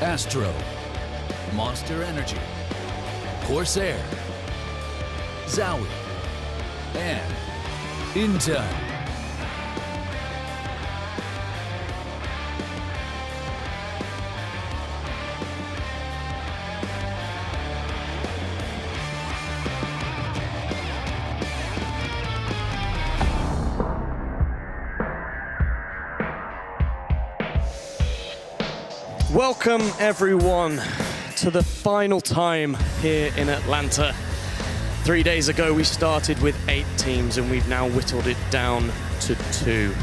ASTRO, Monster Energy, Corsair, Zowie, and Intel. Welcome everyone to the final time here in Atlanta. 3 days ago we started with 8 teams and we've now whittled it down to 2.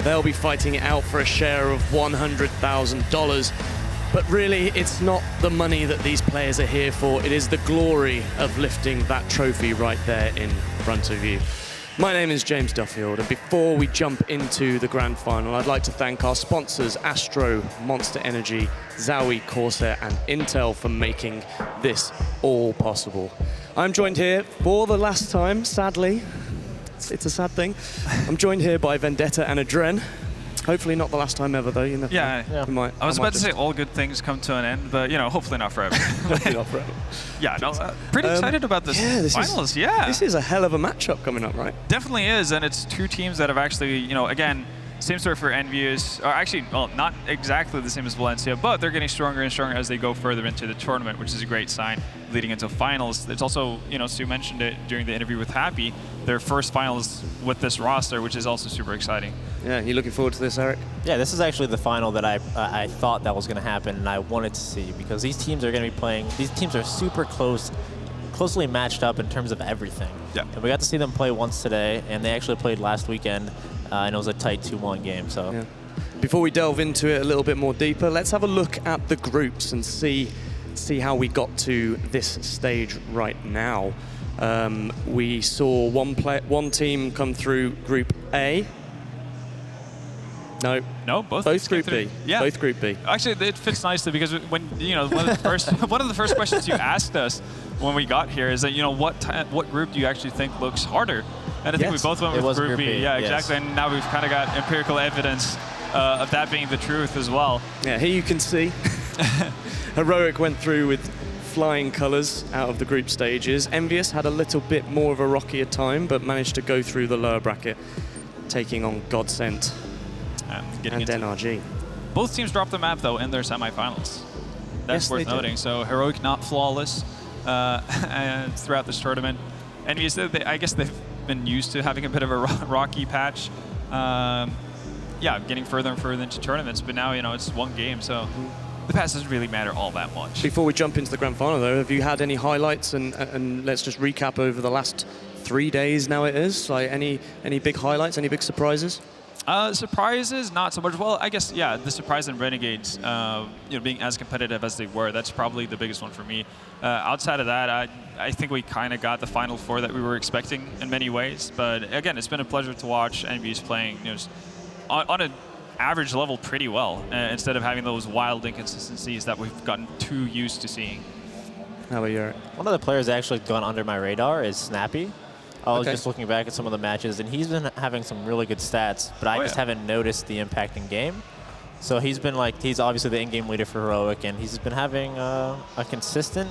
They'll be fighting it out for a share of $100,000. But really it's not the money that these players are here for, it is the glory of lifting that trophy right there in front of you. My name is James Duffield, and before we jump into the grand final, I'd like to thank our sponsors, ASTRO, Monster Energy, Zowie, Corsair, and Intel for making this all possible. I'm joined here for the last time, sadly. It's a sad thing. I'm joined here by Vendetta and Adren. Hopefully not the last time ever, though. You never know. I was about to say all good things come to an end, but, you know, hopefully not forever. Hopefully not forever. Yeah, no, pretty excited about this finals, This is a hell of a matchup coming up, right? Definitely is, and it's 2 teams that have actually, you know, again, same story for EnVyUs, or actually, well, not exactly the same as Valencia, but they're getting stronger and stronger as they go further into the tournament, which is a great sign leading into finals. It's also, you know, Sue mentioned it during the interview with Happy, their first finals with this roster, which is also super exciting. Yeah, you looking forward to this, Eric? Yeah, this is actually the final that I thought that was going to happen and I wanted to see, because these teams are going to be playing, these teams are super closely matched up in terms of everything. Yeah. And we got to see them play once today, and they actually played last weekend, and it was a tight 2-1 game. So. Yeah. Before we delve into it a little bit more deeper, let's have a look at the groups and see how we got to this stage right now. We saw one team come through Group A. No, both Group B. Yeah, both Group B. Actually, it fits nicely because when one of the first questions you asked us when we got here is that, you know, what group do you actually think looks harder? And I think we both went with Group B. Yeah, exactly. And now we've kind of got empirical evidence of that being the truth as well. Yeah, here you can see Heroic went through with flying colours out of the group stages. EnVyUs had a little bit more of a rockier time, but managed to go through the lower bracket, taking on Godsent and NRG. Both teams dropped the map, though, in their semifinals. That's worth noting. So Heroic not flawless and throughout this tournament. EnVyUs, I guess they've been used to having a bit of a rocky patch. Yeah, getting further and further into tournaments, but now, you know, it's one game, so the pass doesn't really matter all that much. Before we jump into the grand final, though, have you had any highlights? And let's just recap over the last 3 days now it is. Like any big highlights, any big surprises? Surprises, not so much. Well, I guess, yeah, the surprise in Renegades, you know, being as competitive as they were, that's probably the biggest one for me. Outside of that, I think we kind of got the Final Four that we were expecting in many ways. But again, it's been a pleasure to watch EnVyUs playing, you know, on an average level pretty well, instead of having those wild inconsistencies that we've gotten too used to seeing. How about you, Eric? One of the players that actually gone under my radar is Snappy. I was just looking back at some of the matches, and he's been having some really good stats, but I just haven't noticed the impact in game. So he's been like, he's obviously the in-game leader for Heroic, and he's been having a consistent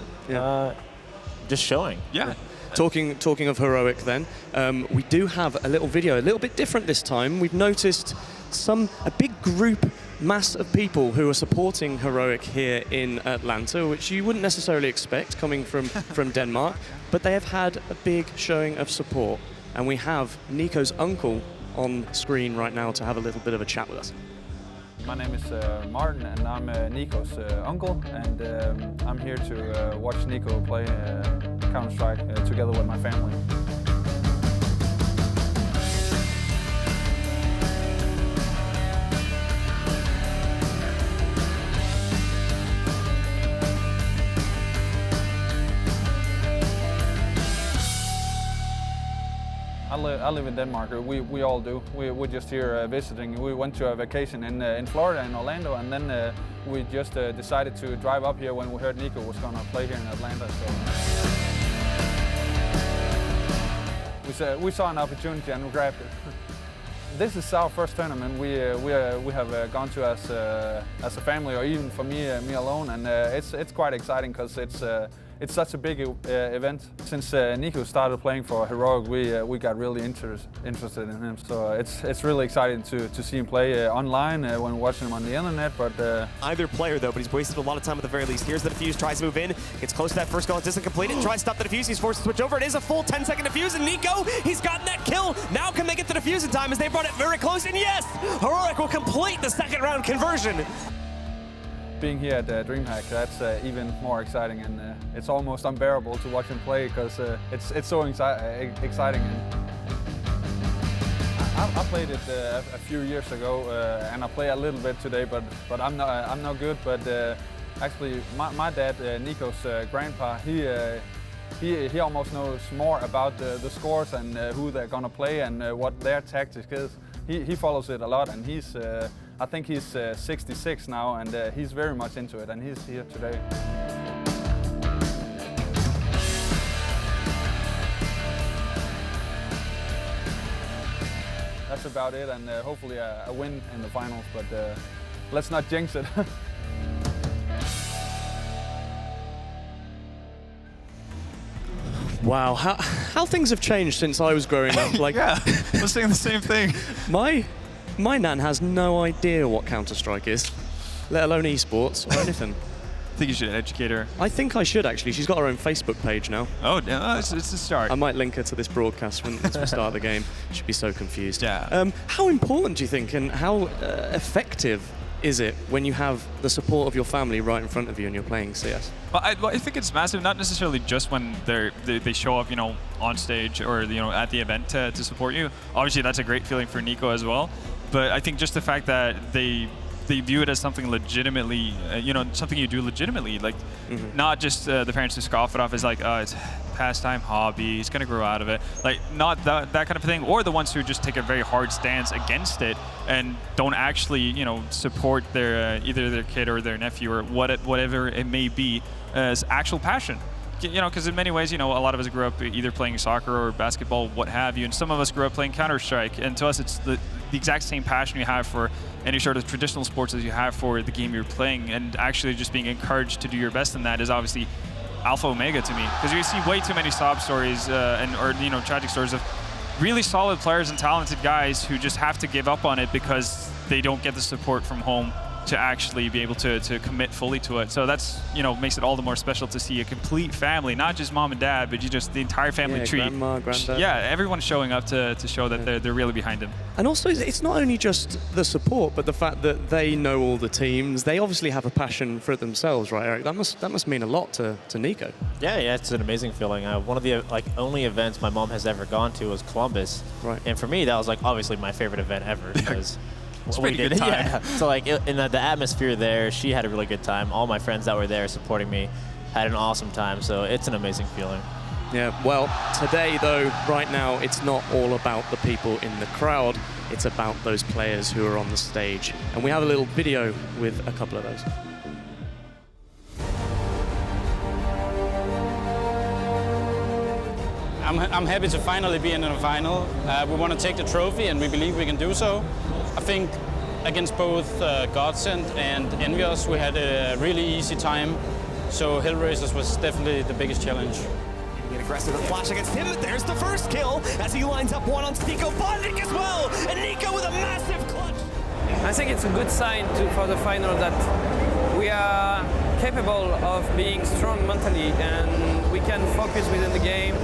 just showing. Yeah. Talking of Heroic then, we do have a little video, a little bit different this time. We've noticed a big group mass of people who are supporting Heroic here in Atlanta, which you wouldn't necessarily expect coming from Denmark, but they have had a big showing of support. And we have Nico's uncle on screen right now to have a little bit of a chat with us. My name is Martin, and I'm Nico's uncle, and I'm here to watch Nico play Counter-Strike together with my family. I live in Denmark. We all do. We're just here visiting. We went to a vacation in Florida, in Orlando, and then we just decided to drive up here when we heard Nico was going to play here in Atlanta. So we saw an opportunity and we grabbed it. This is our first tournament we have gone to as a family, or even for me alone, and it's quite exciting because it's such a big event. Since Nico started playing for Heroic, we got really interested in him. So it's really exciting to see him play online when watching him on the internet. But either player though, but he's wasted a lot of time at the very least. Here's the defuse, tries to move in, gets close to that first goal, it doesn't complete it, tries to stop the defuse, he's forced to switch over. It is a full 10-second defuse, and Nico, he's gotten that kill. Now can they get the defuse in time as they brought it very close, and yes, Heroic will complete the second round conversion. Being here at DreamHack, that's even more exciting, and it's almost unbearable to watch him play because it's so exciting. And I played it a few years ago, and I play a little bit today, but I'm not good. But actually, my dad, Nico's grandpa, he almost knows more about the scores and who they're gonna play and what their tactics is. He follows it a lot, and I think he's 66 now, and he's very much into it, and he's here today. That's about it, and hopefully a win in the finals, but let's not jinx it. Wow, how things have changed since I was growing up. Like, yeah, I was saying the same thing. My nan has no idea what Counter-Strike is, let alone esports or anything. I think you should educate her. I think I should, actually. She's got her own Facebook page now. Oh, yeah, it's a start. I might link her to this broadcast once we start the game. She'd be so confused. Yeah. How important do you think, and how effective is it when you have the support of your family right in front of you and you're playing CS? Well, I think it's massive, not necessarily just when they show up, on stage or at the event to support you. Obviously, that's a great feeling for Nico as well. But I think just the fact that they view it as something legitimately, something you do legitimately, like not just the parents who scoff it off as like, it's pastime, hobby, he's gonna grow out of it, like not that kind of thing, or the ones who just take a very hard stance against it and don't actually, support their either their kid or their nephew or whatever it may be as actual passion. Because in many ways, a lot of us grew up either playing soccer or basketball, what have you, and some of us grew up playing Counter-Strike, and to us it's the exact same passion you have for any sort of traditional sports as you have for the game you're playing, and actually just being encouraged to do your best in that is obviously alpha omega to me, because you see way too many sob stories or tragic stories of really solid players and talented guys who just have to give up on it because they don't get the support from home to actually be able to commit fully to it. So that's, makes it all the more special to see a complete family, not just mom and dad, but the entire family tree. Grandma, granddad. Yeah, everyone's showing up to show that they're really behind him. And also, it's not only just the support, but the fact that they know all the teams. They obviously have a passion for it themselves, right, Eric? That must mean a lot to Nico. Yeah, it's an amazing feeling. One of the only events my mom has ever gone to was Columbus. Right. And for me, that was obviously my favorite event ever because it's a pretty good time. Yeah. So in the atmosphere there, she had a really good time. All my friends that were there supporting me had an awesome time. So it's an amazing feeling. Yeah, well, today though, right now, it's not all about the people in the crowd. It's about those players who are on the stage. And we have a little video with a couple of those. I'm happy to finally be in a final. We want to take the trophy, and we believe we can do so. I think against both Godsend and EnVyUs, we had a really easy time. So Hellraisers was definitely the biggest challenge. Get aggressive and flash against him. There's the first kill as he lines up one on Nico Bondic as well. And Nico with a massive clutch. I think it's a good sign for the final that we are capable of being strong mentally and we can focus within the game.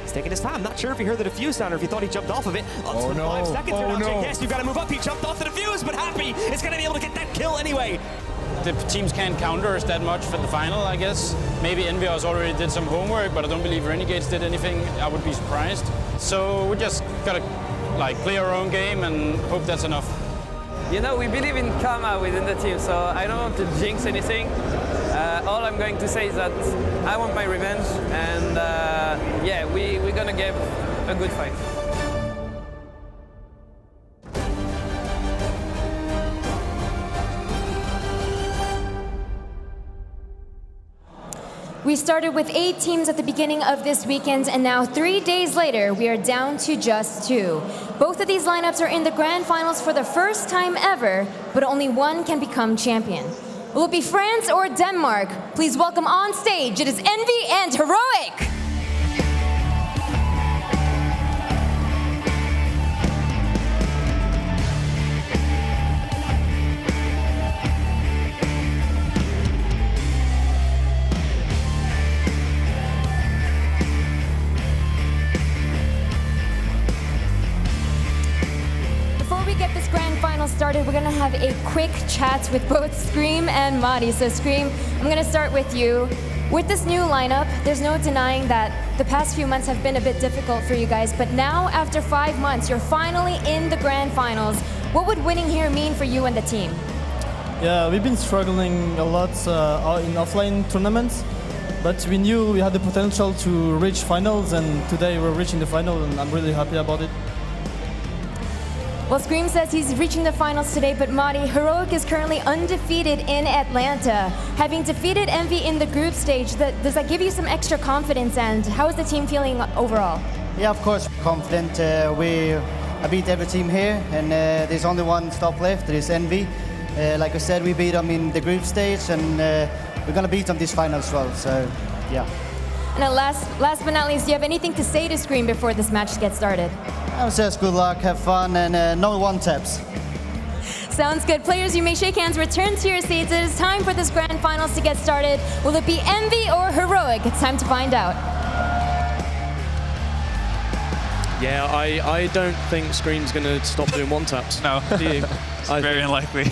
He's taking his time. Not sure if he heard the defuse sound or if he thought he jumped off of it. Oh, no. 5 seconds Oh, now, no. Yes, you've got to move up. He jumped off the defuse, but Happy is going to be able to get that kill anyway. The teams can't counter us that much for the final, I guess. Maybe EnVyUs already did some homework, but I don't believe Renegades did anything. I would be surprised. So we just gotta play our own game and hope that's enough. We believe in karma within the team, so I don't want to jinx anything. All I'm going to say is that I want my revenge, and we're gonna give a good fight. We started with 8 teams at the beginning of this weekend, and now 3 days later, we are down to just 2. Both of these lineups are in the grand finals for the first time ever, but only one can become champion. Will it be France or Denmark? Please welcome on stage, it is EnVy and Heroic! Started, we're gonna have a quick chat with both Scream and Mari. So Scream, I'm gonna start with you. With this new lineup, there's no denying that the past few months have been a bit difficult for you guys, but now after 5 months, you're finally in the grand finals. What would winning here mean for you and the team? Yeah, we've been struggling a lot in offline tournaments, but we knew we had the potential to reach finals, and today we're reaching the final, and I'm really happy about it. Well, Scream says he's reaching the finals today, but Mari, Heroic is currently undefeated in Atlanta. Having defeated EnVy in the group stage, does that give you some extra confidence, and how is the team feeling overall? Yeah, of course, confident. I beat every team here, and there's only one stop left, there is EnVy. Like I said, we beat them in the group stage, and we're going to beat them this final as well, so yeah. And last but not least, do you have anything to say to Scream before this match gets started? I would say good luck, have fun, and no one-taps. Sounds good. Players, you may shake hands, return to your seats. It is time for this grand finals to get started. Will it be EnVy or Heroic? It's time to find out. Yeah, I don't think Scream's going to stop doing one-taps. No, Do you? it's very unlikely.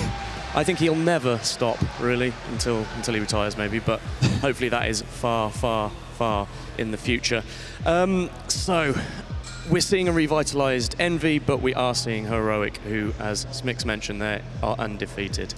I think he'll never stop, really, until he retires, maybe. But hopefully that is far, far, far in the future. So we're seeing a revitalized EnVy, but we are seeing Heroic, who, as Smix mentioned there, are undefeated.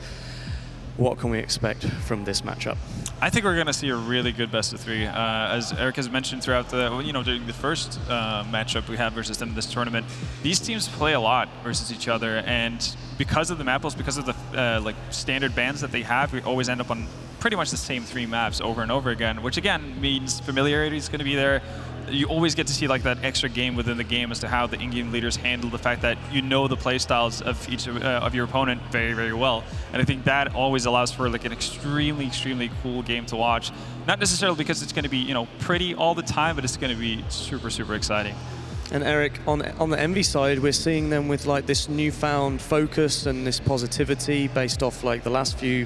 What can we expect from this matchup? I think we're going to see a really good best of 3. As Eric has mentioned throughout during the first matchup we had versus them in this tournament, these teams play a lot versus each other, and because of the map pools, because of the standard bans that they have, we always end up on pretty much the same 3 maps over and over again, which again means familiarity is going to be there. You always get to see like that extra game within the game as to how the in-game leaders handle the fact that you know the playstyles of each of your opponent very, very well. And I think that always allows for like an extremely, extremely cool game to watch. Not necessarily because it's going to be pretty all the time, but it's going to be super, super exciting. And Eric, on the EnVy side, we're seeing them with like this newfound focus and this positivity based off like the last few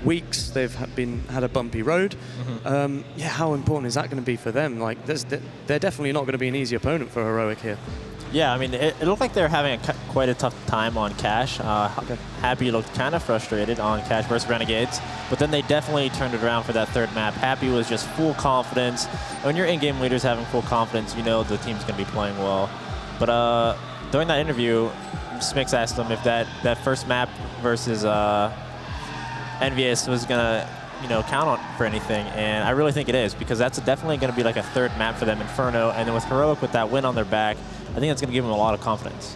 weeks. They've had a bumpy road. Mm-hmm. Yeah, how important is that going to be for them? Like, they're definitely not going to be an easy opponent for Heroic here. Yeah, I mean, it looked like they're having quite a tough time on Cash. Happy looked kind of frustrated on Cash versus Renegades, but then they definitely turned it around for that third map. Happy was just full confidence. When your in-game leader's having full confidence, you know the team's going to be playing well. But during that interview, Smix asked them if that first map versus EnVyUs was going to count on for anything, and I really think it is, because that's definitely going to be like a third map for them, Inferno, and then with Heroic with that win on their back, I think that's going to give them a lot of confidence.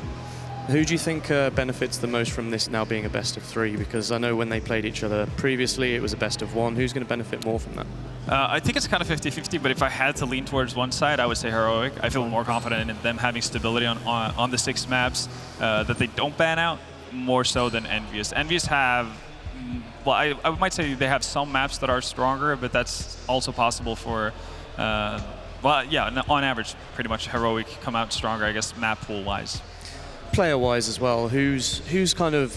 Who do you think benefits the most from this now being a best of 3? Because I know when they played each other previously, it was a best of 1. Who's going to benefit more from that? I think it's kind of 50-50, but if I had to lean towards one side, I would say Heroic. I feel more confident in them having stability on the 6 maps that they don't ban out, more so than EnVyUs. EnVyUs have, well, I might say they have some maps that are stronger, but that's also possible for, well, yeah, on average, pretty much Heroic come out stronger, I guess, map pool-wise. Player-wise as well, who's kind of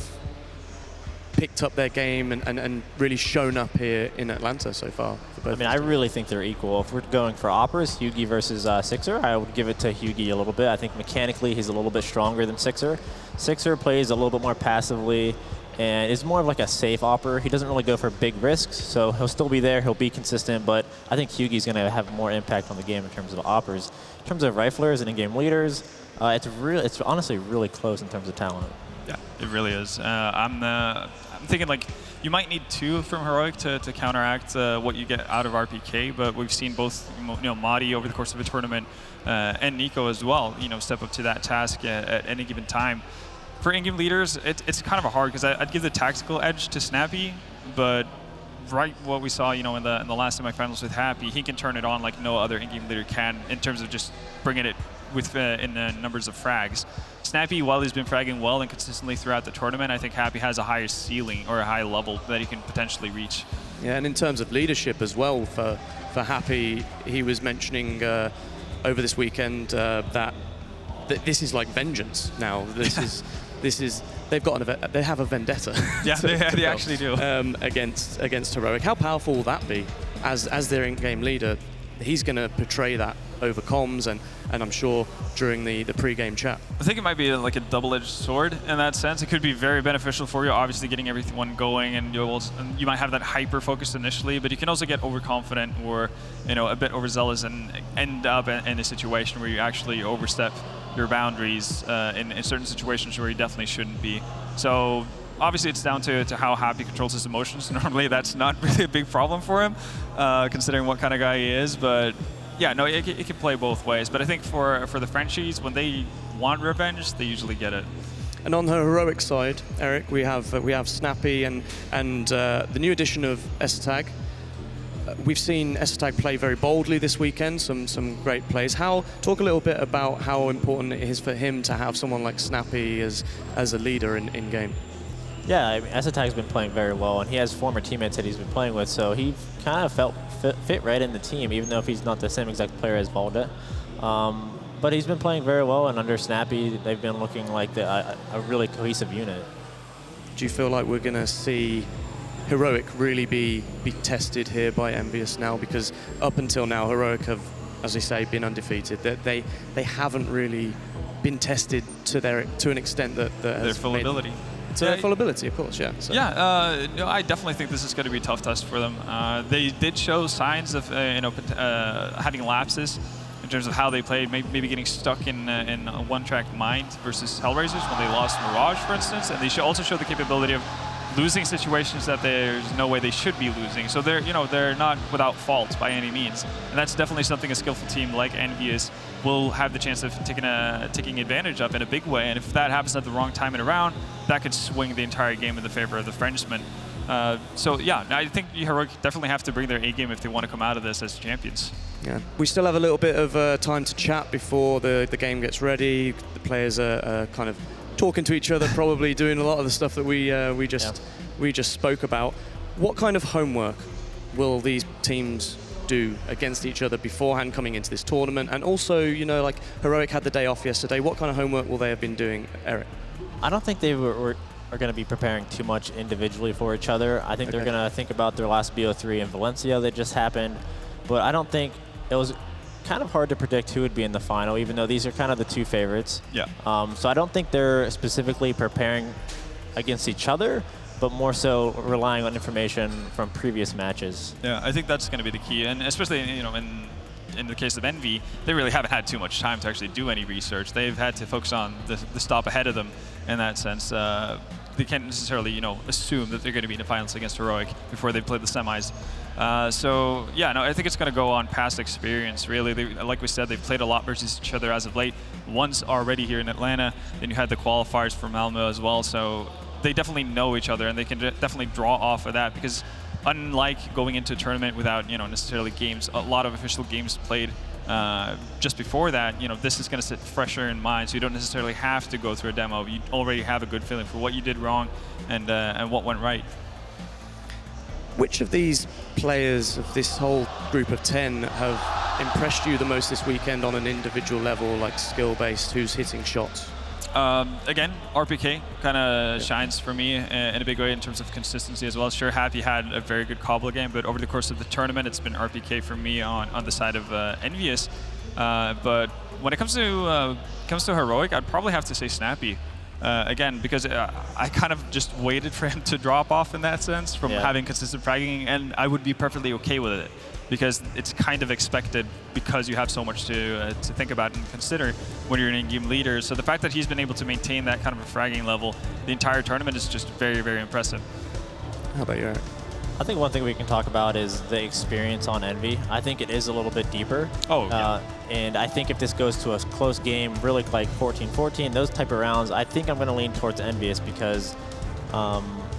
picked up their game and really shown up here in Atlanta so far? For both I really think they're equal. If we're going for Operas, Hugi versus Sixer, I would give it to Hugi a little bit. I think mechanically he's a little bit stronger than Sixer. Sixer plays a little bit more passively and is more of like a safe Opera. He doesn't really go for big risks, so he'll still be there, he'll be consistent, but I think Hugi's going to have more impact on the game in terms of Operas. In terms of riflers and in-game leaders, it's honestly really close in terms of talent. Yeah, it really is. I'm thinking like you might need 2 from Heroic to counteract what you get out of RPK, but we've seen both Madi over the course of a tournament and Nico as well, step up to that task at any given time. For in-game leaders, it's kind of hard because I'd give the tactical edge to Snappy, but right what we saw, in the last semifinals with Happy. He can turn it on like no other in-game leader can in terms of just bringing it with in numbers of frags. Snappy, while he's been fragging well and consistently throughout the tournament, I think Happy has a higher ceiling or a high level that he can potentially reach. Yeah, and in terms of leadership as well for Happy, he was mentioning over this weekend that this is like vengeance now. This is they have a vendetta. Yeah, they actually do. Against Heroic. How powerful will that be as their in-game leader? He's going to portray that over comms and I'm sure during the pre-game chat. I think it might be like a double-edged sword in that sense. It could be very beneficial for you, obviously getting everyone going, and you might have that hyper-focus initially, but you can also get overconfident or a bit overzealous and end up in a situation where you actually overstep your boundaries in certain situations where you definitely shouldn't be. So obviously it's down to how Happy controls his emotions. Normally that's not really a big problem for him, considering what kind of guy he is, but yeah, no, it can play both ways. But I think for the Frenchies, when they want revenge, they usually get it. And on the Heroic side, Eric, we have Snappy and the new addition of Estag. We've seen Estag play very boldly this weekend, some great plays. Talk a little bit about how important it is for him to have someone like Snappy as a leader in game. Yeah, I mean, Estag's been playing very well, and he has former teammates that he's been playing with, so he kind of fit right in the team, even though if he's not the same exact player as Valde. But he's been playing very well, and under Snappy, they've been looking like a really cohesive unit. Do you feel like we're going to see Heroic really be tested here by EnVyUs now? Because up until now, Heroic have, as I say, been undefeated. They haven't really been tested to an extent that their full ability. To their full ability, of course, yeah. So. Yeah, I definitely think this is going to be a tough test for them. They did show signs of having lapses in terms of how they played, maybe getting stuck in a one-track mind versus Hellraisers when they lost Mirage, for instance. And they also show the capability of losing situations that there's no way they should be losing. So they're not without fault by any means. And that's definitely something a skillful team like EnVyUs will have the chance of taking advantage of in a big way. And if that happens at the wrong time in a round, that could swing the entire game in the favor of the Frenchmen. So yeah, I think Heroic definitely have to bring their A game if they want to come out of this as champions. Yeah, we still have a little bit of time to chat before the game gets ready. The players are kind of talking to each other, probably doing a lot of the stuff that we just spoke about. What kind of homework will these teams do against each other beforehand coming into this tournament? And also, like Heroic had the day off yesterday. What kind of homework will they have been doing, Eric? I don't think they are going to be preparing too much individually for each other. I think they're going to think about their last BO3 in Valencia that just happened. But I don't think it was kind of hard to predict who would be in the final, even though these are kind of the two favorites. Yeah. So I don't think they're specifically preparing against each other, but more so relying on information from previous matches. Yeah, I think that's going to be the key, and especially in the case of Envy, they really haven't had too much time to actually do any research. They've had to focus on the stop ahead of them in that sense. They can't necessarily, assume that they're going to be in the finals against Heroic before they play the semis. So yeah, no, I think it's going to go on past experience, really. Like we said, they've played a lot versus each other as of late. Once already here in Atlanta, then you had the qualifiers for Malmö as well. So they definitely know each other, and they can definitely draw off of that, because unlike going into a tournament without, necessarily games, a lot of official games played just before that, this is going to sit fresher in mind, so you don't necessarily have to go through a demo. You already have a good feeling for what you did wrong and what went right. Which of these players of this whole group of 10 have impressed you the most this weekend on an individual level, like skill-based, who's hitting shots? Again, RPK kind of shines for me in a big way in terms of consistency as well. Sure, Happy had a very good Cobble game, but over the course of the tournament, it's been RPK for me on the side of EnVyUs. But when it comes to Heroic, I'd probably have to say Snappy. Again, because I kind of just waited for him to drop off in that sense from having consistent fragging, and I would be perfectly okay with it, because it's kind of expected, because you have so much to think about and consider when you're an in-game leader. So the fact that he's been able to maintain that kind of a fragging level the entire tournament is just very, very impressive. How about you, Eric? I think one thing we can talk about is the experience on Envy. I think it is a little bit deeper. Oh, yeah. And I think if this goes to a close game, really like 14-14, those type of rounds, I think I'm going to lean towards EnVyUs, because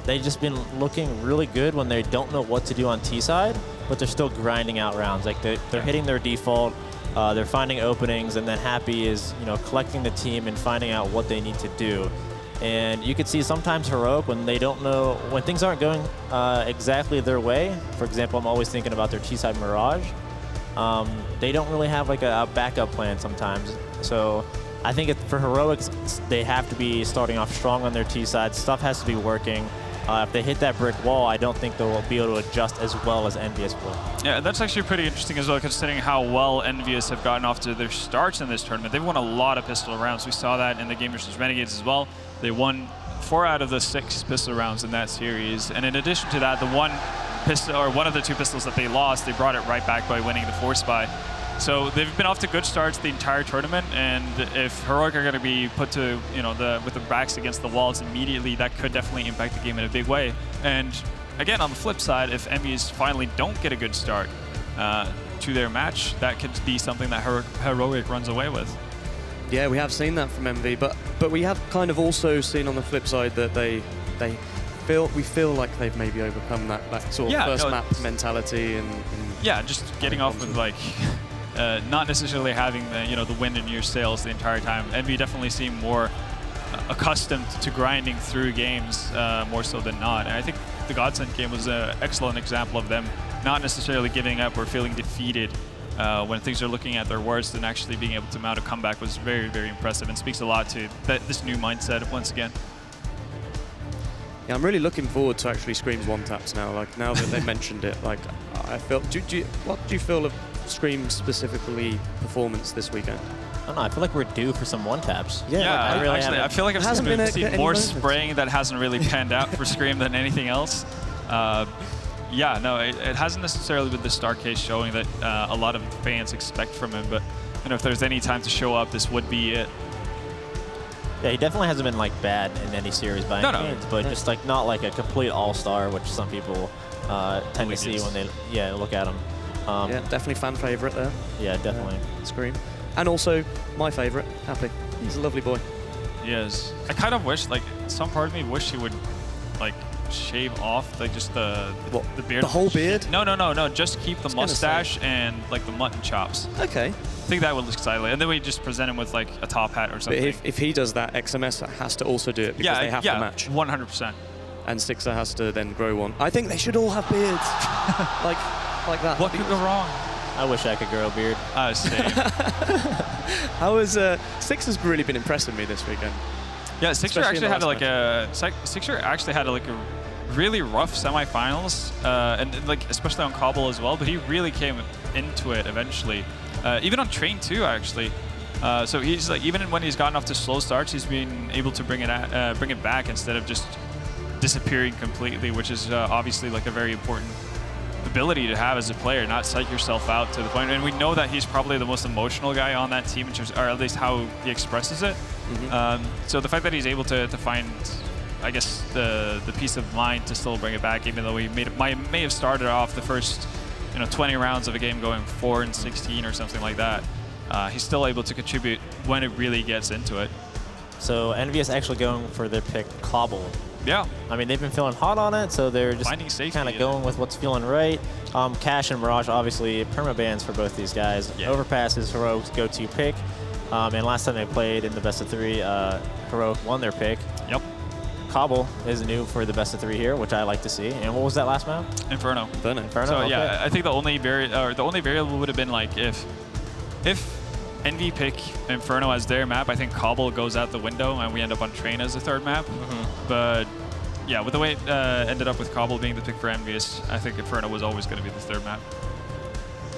they've just been looking really good when they don't know what to do on T side, but they're still grinding out rounds. Like they're hitting their default, they're finding openings, and then Happy is collecting the team and finding out what they need to do. And you could see sometimes Heroic when they don't know, when things aren't going exactly their way. For example, I'm always thinking about their T-side Mirage. They don't really have like a backup plan sometimes. So I think for Heroics, they have to be starting off strong on their T-side. Stuff has to be working. If they hit that brick wall, I don't think they'll be able to adjust as well as EnVyUs will. Yeah, that's actually pretty interesting as well, considering how well EnVyUs have gotten off to their starts in this tournament. They've won a lot of pistol rounds. We saw that in the game versus Renegades as well. They won 4 out of the 6 pistol rounds in that series. And in addition to that, the one of the 2 pistols that they lost, they brought it right back by winning the Force Buy. So they've been off to good starts the entire tournament, and if Heroic are going to be put to, with the backs against the walls immediately, that could definitely impact the game in a big way. And again, on the flip side, if EnVyUs finally don't get a good start to their match, that could be something that Heroic runs away with. Yeah, we have seen that from EnVy, but we have kind of also seen on the flip side that we feel like they've maybe overcome that sort of first map mentality and yeah, just getting off with like. Not necessarily having the wind in your sails the entire time. EnVy definitely seem more accustomed to grinding through games more so than not. And I think the Godsend game was an excellent example of them not necessarily giving up or feeling defeated when things are looking at their worst, and actually being able to mount a comeback was very, very impressive and speaks a lot to this new mindset once again. Yeah, I'm really looking forward to actually Scream's one-taps now. Like, now that they mentioned it, like, I feel. What do you feel of Scream specifically performance this weekend? I don't know. I feel like we're due for some one-taps. Yeah, I feel like I've seen more moments. spraying that hasn't really panned out for Scream than anything else. Yeah, no, it hasn't necessarily been the star case showing that a lot of fans expect from him, but if there's any time to show up, this would be it. Yeah, he definitely hasn't been like bad in any series by any means, but just like not like a complete all-star, which some people tend to see when they look at him. Yeah, definitely fan favorite there. Yeah, definitely. Scream. And also my favorite, Happy. He's a lovely boy. He is. I kind of wish, like, some part of me wish he would, like, shave off, like, just the beard. The whole beard? No. Just keep the mustache and, like, the mutton chops. Okay. I think that would look stylish. And then we just present him with, like, a top hat or something. But if he does that, XMS has to also do it because they have to match. 100%. And Sixer has to then grow one. I think they should all have beards. like that. What could go wrong? I wish I could grow a beard. Same. How has Sixer's really been impressing me this weekend? Yeah, Sixer actually had a really rough semifinals, and like especially on Cobble as well. But he really came into it eventually, even on Train 2 actually. So he's like, even when he's gotten off to slow starts, he's been able to bring it back instead of just disappearing completely, which is obviously like a very important ability to have as a player, not psych yourself out to the point. And we know that he's probably the most emotional guy on that team, or at least how he expresses it. So the fact that he's able to find, I guess, the peace of mind to still bring it back, even though he may have started off the first 20 rounds of a game going 4-16 or something like that, he's still able to contribute when it really gets into it. So EnVyUs actually going for their pick Cobble. Yeah. I mean, they've been feeling hot on it, so they're just kind of going with what's feeling right. Cash and Mirage, obviously, perma-bans for both these guys. Yeah. Overpass is Heroic's go-to pick. And last time they played in the best of 3, Heroic won their pick. Yep. Cobble is new for the best of 3 here, which I like to see. And what was that last map? Inferno. Inferno. So okay. yeah, I think the only variable would have been like if EnVy pick Inferno as their map, I think Cobble goes out the window and we end up on Train as the 3rd map. But yeah, with the way it ended up with Cobble being the pick for EnVyUs, I think Inferno was always going to be the 3rd map.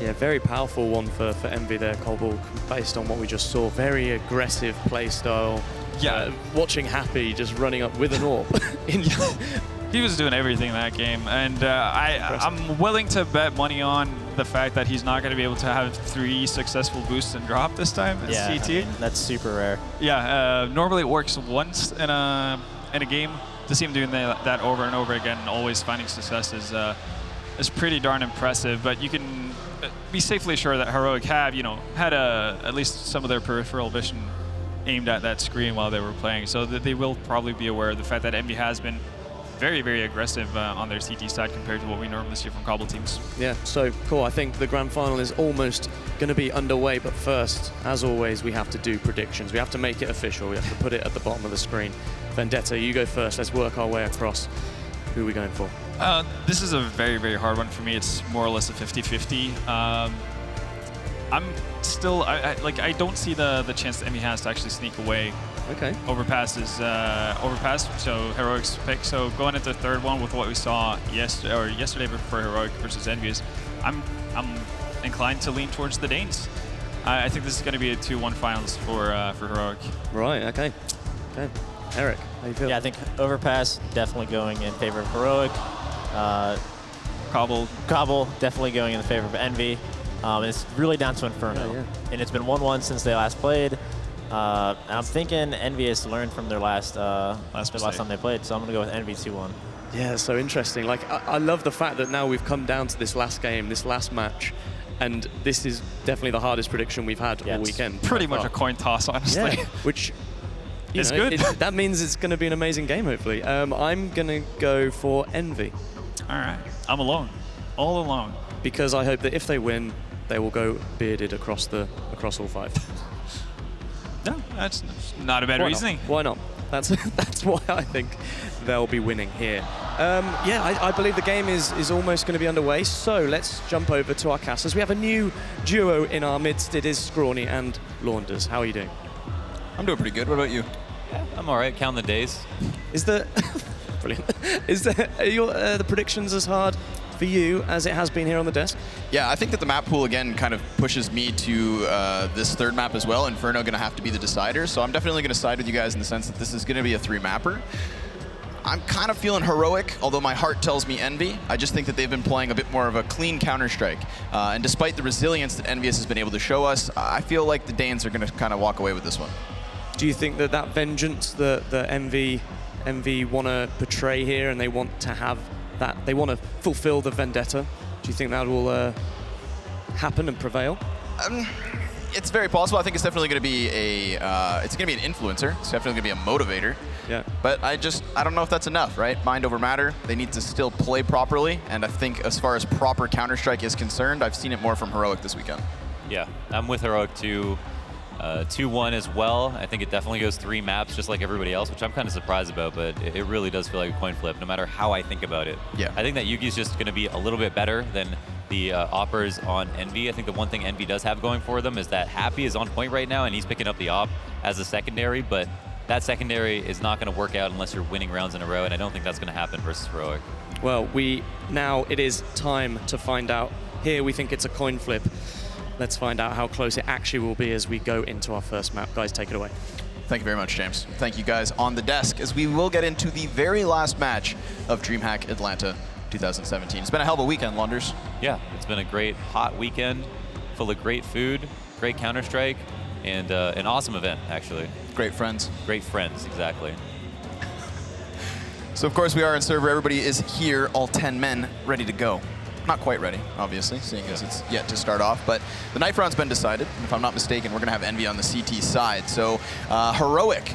Yeah, very powerful one for EnVy there, Cobble, based on what we just saw. Very aggressive play style. Yeah. Watching Happy just running up with an AWP. He was doing everything in that game, and I'm willing to bet money on the fact that he's not going to be able to have 3 successful boosts and drop this time in CT. I mean, that's super rare. Yeah, normally it works once in a game. To see him doing that over and over again and always finding success is pretty darn impressive. But you can be safely sure that Heroic had at least some of their peripheral vision aimed at that screen while they were playing, so that they will probably be aware of the fact that EnVy has been very, very aggressive on their CT side compared to what we normally see from Cobble teams. Yeah, so cool. I think the grand final is almost going to be underway, but first, as always, we have to do predictions. We have to make it official. We have to put it at the bottom of the screen. Vendetta, you go first. Let's work our way across. Who are we going for? This is a very, very hard one for me. It's more or less a 50-50. I'm still, I don't see the chance that EnVy has to actually sneak away. Okay. Overpass is Overpass, so Heroic's pick. So going into the third one with what we saw yesterday for Heroic versus EnVyUs, I'm inclined to lean towards the Danes. I think this is going to be a 2-1 finals for Heroic. Right. Okay. Okay. Eric, how you feel? Yeah, I think Overpass definitely going in favor of Heroic. Cobble definitely going in favor of EnVy. And it's really down to Inferno. Yeah. And it's been 1-1 since they last played. And I'm thinking EnVy has learned from their last time they played, so I'm going to go with EnVy 2-1. Yeah, so interesting. Like, I love the fact that now we've come down to this last game, this last match, and this is definitely the hardest prediction we've had all weekend. Pretty much a coin toss, honestly. Yeah, which is good. That means it's going to be an amazing game, hopefully. I'm going to go for EnVy. All right. I'm alone. All alone. Because I hope that if they win, they will go bearded across all 5. No, that's not a bad reasoning. Why not? That's why I think they'll be winning here. I believe the game is almost going to be underway, so let's jump over to our casters. We have a new duo in our midst. It is Scrawny and Launders. How are you doing? I'm doing pretty good. What about you? Yeah, I'm all right. Counting the days. Is the brilliant? Are the predictions as hard for you as it has been here on the desk? Yeah, I think that the map pool again kind of pushes me to this third map as well. Inferno going to have to be the decider, so I'm definitely going to side with you guys in the sense that this is going to be a 3-mapper. I'm kind of feeling Heroic, although my heart tells me EnVy. I just think that they've been playing a bit more of a clean Counter-Strike. And despite the resilience that EnVyUs has been able to show us, I feel like the Danes are going to kind of walk away with this one. Do you think that vengeance that EnVy want to portray here, and they want to have that, they want to fulfill the vendetta, do you think that will happen and prevail? It's very possible. I think it's definitely going to be an influencer. It's definitely going to be a motivator. Yeah. But I don't know if that's enough, right? Mind over matter. They need to still play properly. And I think as far as proper Counter-Strike is concerned, I've seen it more from Heroic this weekend. Yeah, I'm with Heroic too. 2-1 as well. I think it definitely goes 3 maps just like everybody else, which I'm kind of surprised about, but it really does feel like a coin flip no matter how I think about it. Yeah. I think that Yugi's just going to be a little bit better than the oppers on EnVy. I think the one thing EnVy does have going for them is that Happy is on point right now and he's picking up the op as a secondary, but that secondary is not going to work out unless you're winning rounds in a row, and I don't think that's going to happen versus Heroic. Well, now it is time to find out. Here we think it's a coin flip. Let's find out how close it actually will be as we go into our first map. Guys, take it away. Thank you very much, James. Thank you guys on the desk as we will get into the very last match of DreamHack Atlanta 2017. It's been a hell of a weekend, Lunders. Yeah, it's been a great hot weekend full of great food, great Counter-Strike, and an awesome event, actually. Great friends. Great friends, exactly. So, of course, we are in server. Everybody is here, all 10 men, ready to go. Not quite ready, obviously, seeing as it's yet to start off. But the knife round's been decided. If I'm not mistaken, we're going to have EnVy on the CT side. So Heroic,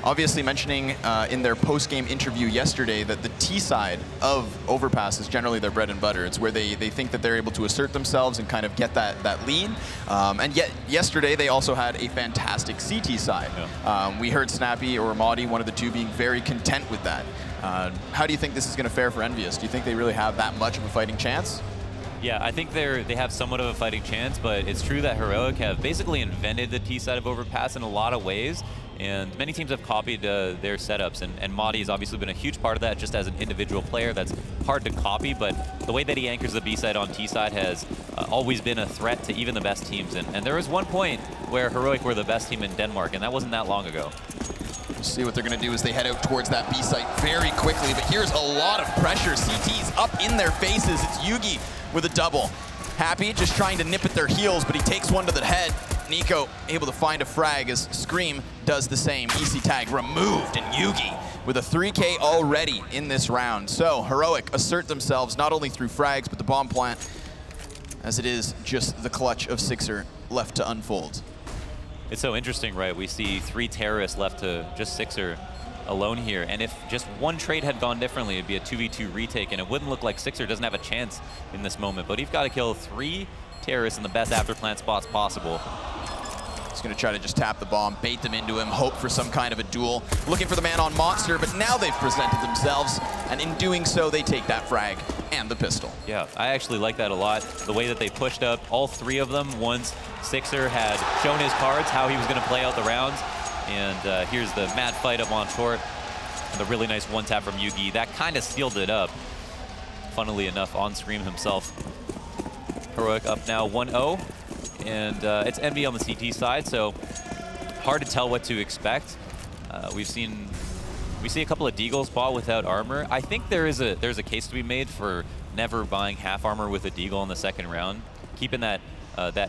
obviously mentioning in their post-game interview yesterday that the T side of Overpass is generally their bread and butter. It's where they think that they're able to assert themselves and kind of get that lead. And yet yesterday they also had a fantastic CT side. Yeah. We heard Snappy or Maudie, one of the two, being very content with that. How do you think this is going to fare for EnVyUs? Do you think they really have that much of a fighting chance? Yeah, I think they have somewhat of a fighting chance, but it's true that Heroic have basically invented the T side of Overpass in a lot of ways, and many teams have copied their setups, and Maudie has obviously been a huge part of that just as an individual player. That's hard to copy, but the way that he anchors the B side on T side has always been a threat to even the best teams, and there was one point where Heroic were the best team in Denmark, and that wasn't that long ago. We'll see what they're going to do as they head out towards that B site very quickly. But here's a lot of pressure. CT's up in their faces. It's Yugi with a double. Happy just trying to nip at their heels, but he takes one to the head. Nico able to find a frag as Scream does the same. EC tag removed, and Yugi with a 3K already in this round. So Heroic assert themselves not only through frags, but the bomb plant, as it is just the clutch of Sixer left to unfold. It's so interesting, right? We see 3 terrorists left to just Sixer alone here. And if just one trade had gone differently, it'd be a 2v2 retake, and it wouldn't look like Sixer doesn't have a chance in this moment. But he's got to kill 3 terrorists in the best afterplant spots possible. He's going to try to just tap the bomb, bait them into him, hope for some kind of a duel. Looking for the man on Monster, but now they've presented themselves, and in doing so, they take that frag and the pistol. Yeah, I actually like that a lot. The way that they pushed up, all 3 of them, once Sixer had shown his cards, how he was going to play out the rounds. And here's the mad fight up on short. And the really nice one-tap from Yugi. That kind of sealed it up, funnily enough, on Scream himself. Heroic up now 1-0. And it's EnVy on the CT side, so hard to tell what to expect. We see a couple of Deagles bought without armor. I think there's a case to be made for never buying half armor with a Deagle in the second round. Keeping that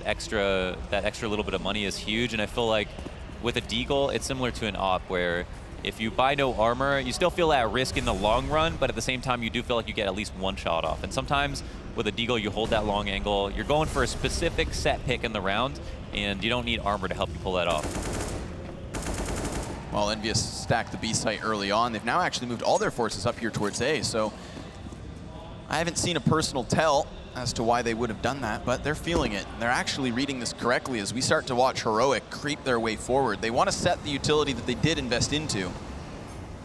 extra little bit of money is huge, and I feel like with a Deagle, it's similar to an op where if you buy no armor, you still feel at risk in the long run, but at the same time, you do feel like you get at least one shot off. And sometimes with a Deagle, you hold that long angle. You're going for a specific set pick in the round, and you don't need armor to help you pull that off. Well, EnVyUs stacked the B site early on. They've now actually moved all their forces up here towards A, so I haven't seen a personal tell as to why they would have done that, but they're feeling it. They're actually reading this correctly as we start to watch Heroic creep their way forward. They want to set the utility that they did invest into,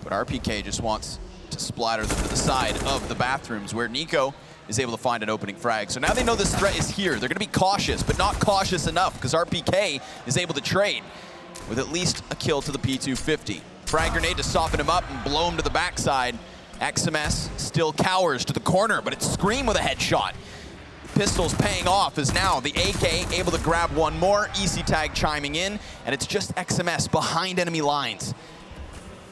but RPK just wants to splatter them to the side of the bathrooms where Nico is able to find an opening frag. So now they know this threat is here. They're going to be cautious, but not cautious enough because RPK is able to trade with at least a kill to the P250. Frag grenade to soften him up and blow him to the backside. XMS still cowers to the corner, but it's Scream with a headshot. Pistols paying off as now the AK able to grab one more. EC tag chiming in, and it's just XMS behind enemy lines.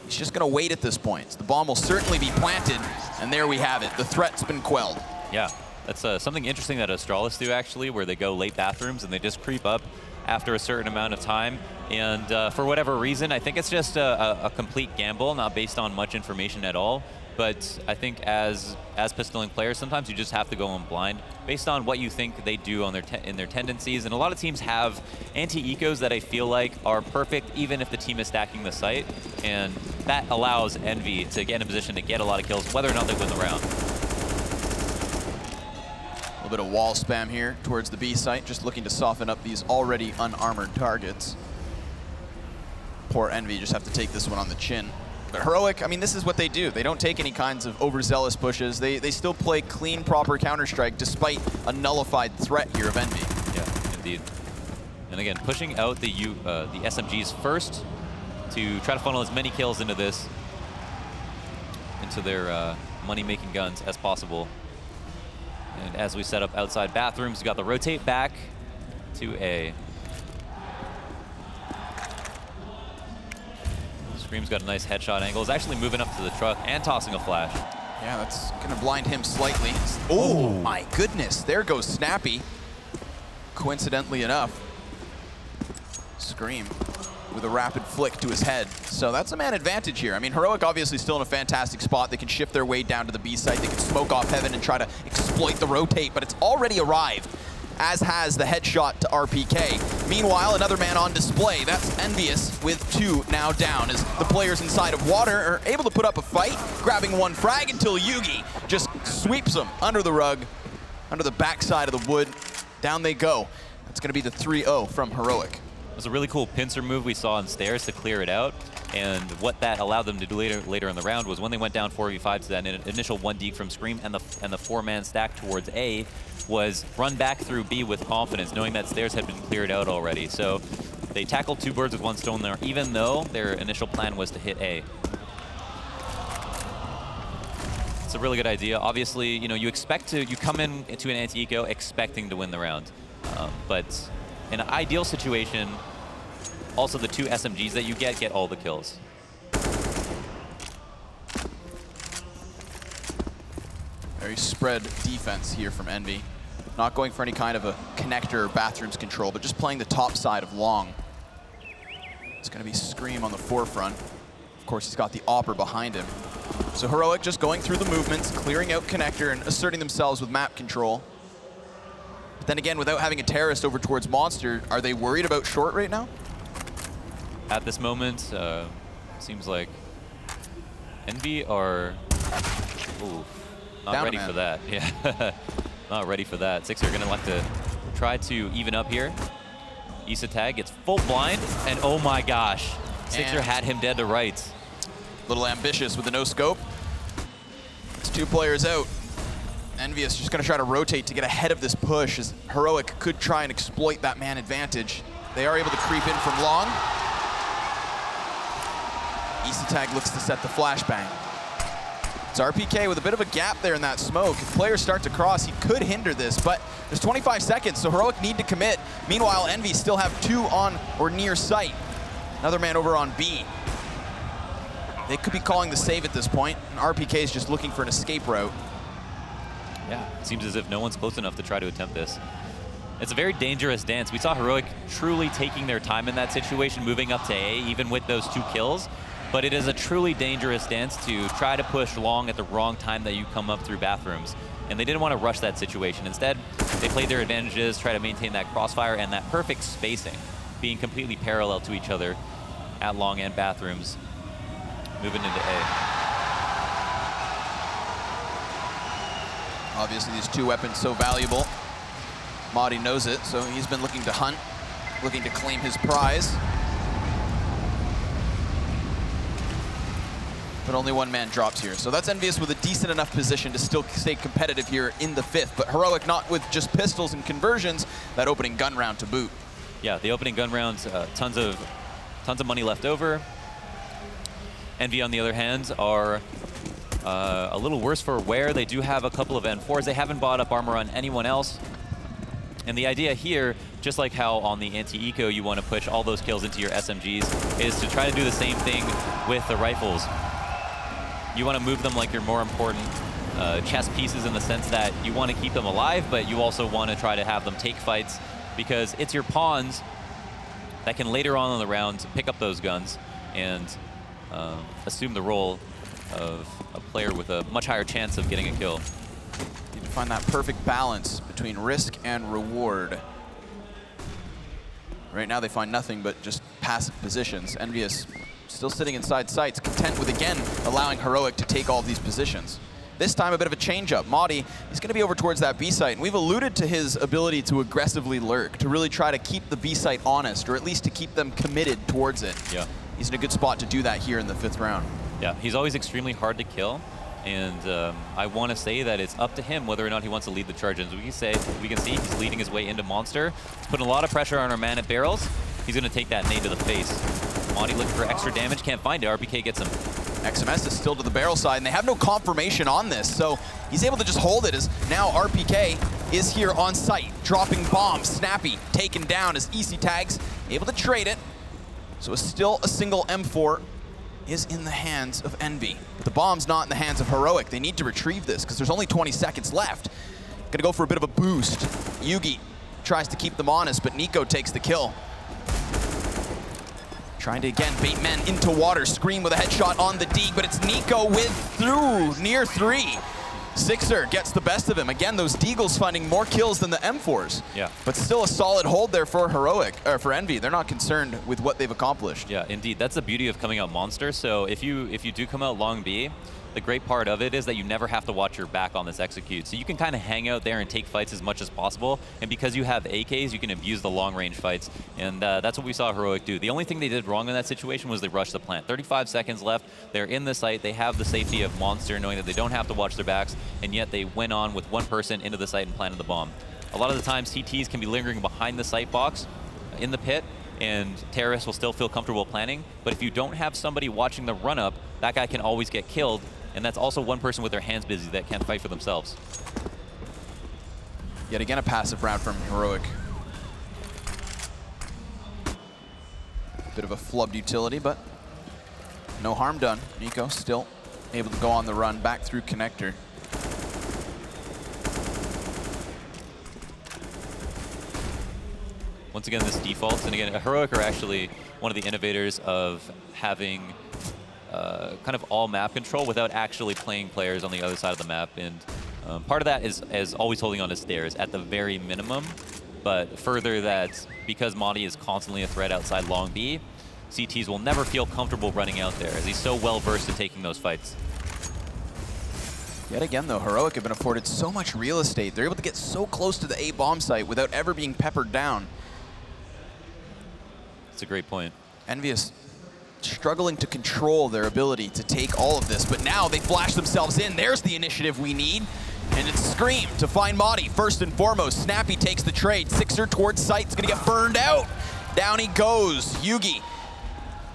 He's just going to wait at this point. The bomb will certainly be planted, and there we have it. The threat's been quelled. Yeah, that's something interesting that Astralis do actually, where they go late bathrooms and they just creep up after a certain amount of time. And for whatever reason, I think it's just a complete gamble, not based on much information at all. But I think as pistoling players, sometimes you just have to go in blind based on what you think they do on in their tendencies. And a lot of teams have anti-ecos that I feel like are perfect even if the team is stacking the site. And that allows EnVy to get in a position to get a lot of kills, whether or not they win the round. A little bit of wall spam here towards the B site, just looking to soften up these already unarmored targets. Poor EnVy just have to take this one on the chin. But Heroic, I mean, this is what they do. They don't take any kinds of overzealous pushes. They still play clean, proper Counter-Strike despite a nullified threat here of EnVy. Yeah, indeed. And again, pushing out the SMGs first to try to funnel as many kills into their money-making guns as possible. And as we set up outside bathrooms, we got the rotate back to A. Scream's got a nice headshot angle. He's actually moving up to the truck and tossing a flash. Yeah, that's gonna blind him slightly. Oh my goodness, there goes Snappy. Coincidentally enough, Scream with a rapid flick to his head. So that's a man advantage here. I mean, Heroic obviously still in a fantastic spot. They can shift their way down to the B site. They can smoke off heaven and try to exploit the rotate, but it's already arrived, as has the headshot to RPK. Meanwhile, another man on display. That's EnVyUs with 2 now down as the players inside of water are able to put up a fight, grabbing one frag until Yugi just sweeps them under the rug, under the backside of the wood. Down they go. That's going to be the 3-0 from Heroic. It was a really cool pincer move we saw on stairs to clear it out. And what that allowed them to do later in the round was when they went down 4v5 to that initial 1D from Scream and the 4-man stack towards A, was run back through B with confidence, knowing that stairs had been cleared out already. So they tackled 2 birds with 1 stone there, even though their initial plan was to hit A. It's a really good idea. Obviously, you know, you come into an anti-eco expecting to win the round. But in an ideal situation, also the 2 SMGs that you get all the kills. Very spread defense here from EnVy. Not going for any kind of a connector or bathrooms control, but just playing the top side of long. It's going to be Scream on the forefront. Of course, he's got the Opper behind him. So Heroic just going through the movements, clearing out connector and asserting themselves with map control. But then again, without having a terrorist over towards Monster, are they worried about short right now? At this moment, seems like EnVy are not Down ready for that. Yeah, not ready for that. Sixer gonna like to try to even up here. Issa tag gets full blind, and oh my gosh, Sixer had him dead to rights. A little ambitious with the no scope. It's 2 players out. EnVyUs just gonna try to rotate to get ahead of this push, as Heroic could try and exploit that man advantage. They are able to creep in from long. Issa tag looks to set the flashbang. It's RPK with a bit of a gap there in that smoke. If players start to cross, he could hinder this, but there's 25 seconds, so Heroic need to commit. Meanwhile, EnVy still have 2 on or near sight. Another man over on B. They could be calling the save at this point, and RPK is just looking for an escape route. Yeah, it seems as if no one's close enough to try to attempt this. It's a very dangerous dance. We saw Heroic truly taking their time in that situation, moving up to A, even with those 2 kills. But it is a truly dangerous dance to try to push long at the wrong time that you come up through bathrooms. And they didn't want to rush that situation. Instead, they played their advantages, try to maintain that crossfire and that perfect spacing, being completely parallel to each other at long and bathrooms, moving into A. Obviously, these 2 weapons so valuable. Madi knows it, so he's been looking to hunt, looking to claim his prize. But only 1 man drops here. So that's EnVyUs with a decent enough position to still stay competitive here in the 5th. But Heroic not with just pistols and conversions, that opening gun round to boot. Yeah, the opening gun rounds, tons of money left over. EnVy, on the other hand, are a little worse for wear. They do have a couple of N4s. They haven't bought up armor on anyone else. And the idea here, just like how on the anti-eco you want to push all those kills into your SMGs, is to try to do the same thing with the rifles. You want to move them like your more important chess pieces, in the sense that you want to keep them alive, but you also want to try to have them take fights, because it's your pawns that can later on in the round pick up those guns and assume the role of a player with a much higher chance of getting a kill. Need to find that perfect balance between risk and reward. Right now they find nothing but just passive positions. EnVyUs still sitting inside sights, content with, again, allowing Heroic to take all of these positions. This time, a bit of a change-up. Madi is going to be over towards that B site, and we've alluded to his ability to aggressively lurk, to really try to keep the B site honest, or at least to keep them committed towards it. Yeah. He's in a good spot to do that here in the 5th round. Yeah, he's always extremely hard to kill, and I want to say that it's up to him whether or not he wants to lead the charge. And we can see he's leading his way into Monster. He's putting a lot of pressure on our man at barrels. He's going to take that nade to the face. Madi looking for extra damage, can't find it. RPK gets him. XMS is still to the barrel side, and they have no confirmation on this, so he's able to just hold it, as now RPK is here on site, dropping bombs. Snappy taken down as Issa tags, able to trade it. So it's still a single M4 is in the hands of EnVy. But the bomb's not in the hands of Heroic. They need to retrieve this, because there's only 20 seconds left. Gonna go for a bit of a boost. Yugi tries to keep them honest, but Nico takes the kill. Trying to, again, bait men into water. Scream with a headshot on the D, but it's Nico with through near 3. Sixer gets the best of him. Again, those Deagles finding more kills than the M4s. Yeah. But still a solid hold there for Heroic, or for EnVy. They're not concerned with what they've accomplished. Yeah, indeed. That's the beauty of coming out Monster. So if you do come out long B, the great part of it is that you never have to watch your back on this execute. So you can kind of hang out there and take fights as much as possible. And because you have AKs, you can abuse the long-range fights. And that's what we saw Heroic do. The only thing they did wrong in that situation was they rushed the plant. 35 seconds left. They're in the site. They have the safety of Monster, knowing that they don't have to watch their backs. And yet they went on with one person into the site and planted the bomb. A lot of the times, CTs can be lingering behind the site box in the pit, and terrorists will still feel comfortable planning. But if you don't have somebody watching the run-up, that guy can always get killed. And that's also one person with their hands busy that can't fight for themselves. Yet again, a passive round from Heroic. Bit of a flubbed utility, but no harm done. Nico still able to go on the run back through connector. Once again, this defaults, and again, Heroic are actually one of the innovators of having kind of all map control without actually playing players on the other side of the map. And part of that is always holding on to stairs at the very minimum. But further, that because Madi is constantly a threat outside long B, CTs will never feel comfortable running out there, as he's so well versed at taking those fights. Yet again, though, Heroic have been afforded so much real estate. They're able to get so close to the A bomb site without ever being peppered down. That's a great point. EnVyUs struggling to control their ability to take all of this, but now they flash themselves in. There's the initiative we need. And it's Scream to find Madi first and foremost. Snappy takes the trade. Sixer towards sight. It's going to get burned out. Down he goes. Yugi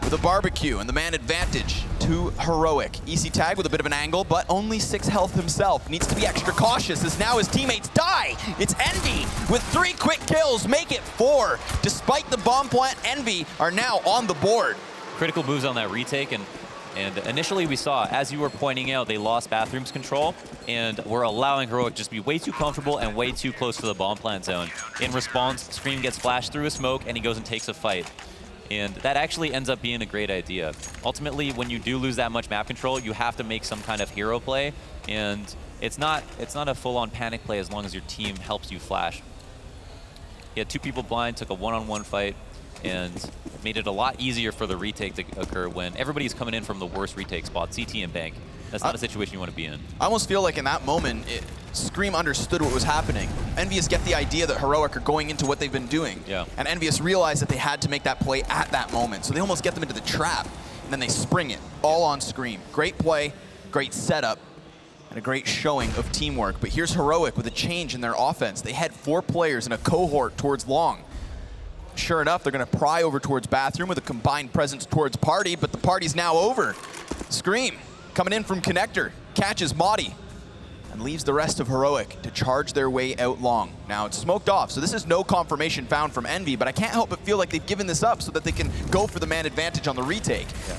with a barbecue and the man advantage to Heroic. EC tag with a bit of an angle, but only 6 health himself. Needs to be extra cautious as now his teammates die. It's Envy with 3 quick kills. Make it 4. Despite the bomb plant, Envy are now on the board. Critical moves on that retake, and initially we saw, as you were pointing out, they lost bathrooms control, and we're allowing Heroic just be way too comfortable and way too close to the bomb plant zone. In response, Scream gets flashed through a smoke, and he goes and takes a fight. And that actually ends up being a great idea. Ultimately, when you do lose that much map control, you have to make some kind of hero play, and it's not a full-on panic play as long as your team helps you flash. He had 2 people blind, took a one-on-one fight, and made it a lot easier for the retake to occur when everybody's coming in from the worst retake spot, CT and Bank. That's not a situation you want to be in. I almost feel like in that moment, Scream understood what was happening. EnVyUs get the idea that Heroic are going into what they've been doing. Yeah. And EnVyUs realized that they had to make that play at that moment. So they almost get them into the trap, and then they spring it, all on Scream. Great play, great setup, and a great showing of teamwork. But here's Heroic with a change in their offense. They had 4 players in a cohort towards Long. Sure enough, they're going to pry over towards Bathroom with a combined presence towards Party, but the party's now over. Scream coming in from Connector, catches Madi, and leaves the rest of Heroic to charge their way out Long. Now, it's smoked off, so this is no confirmation found from Envy, but I can't help but feel like they've given this up so that they can go for the man advantage on the retake. Yeah.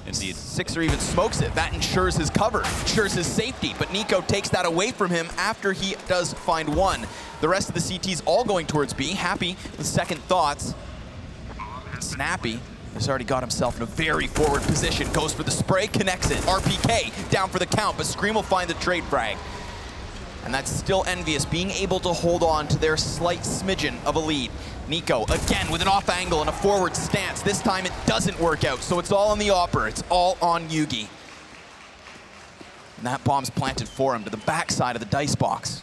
Indeed. Sixer even smokes it. That ensures his cover, ensures his safety, but Nico takes that away from him after he does find 1. The rest of the CTs all going towards B. Happy with second thoughts. Snappy has already got himself in a very forward position. Goes for the spray, connects it. RPK down for the count, but Scream will find the trade frag. And that's still EnVyUs being able to hold on to their slight smidgen of a lead. Nico, again, with an off angle and a forward stance. This time it doesn't work out, so it's all on the Opper. It's all on Yugi. And that bomb's planted for him to the backside of the dice box.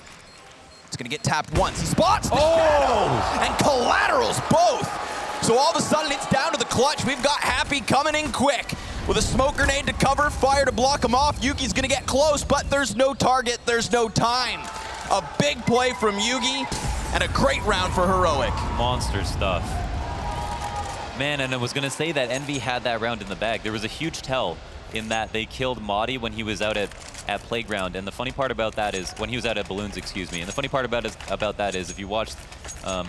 It's gonna get tapped once. He spots the shadow and collaterals both. So all of a sudden it's down to the clutch. We've got Happy coming in quick with a smoke grenade to cover, fire to block him off. Yugi's gonna get close, but there's no target, there's no time. A big play from Yugi and a great round for Heroic. Monster stuff. Man, and I was gonna say that Envy had that round in the bag. There was a huge tell in that they killed Madi when he was out at Playground. And the funny part about that is, when he was out at Balloons, excuse me. And the funny part about that is if you watched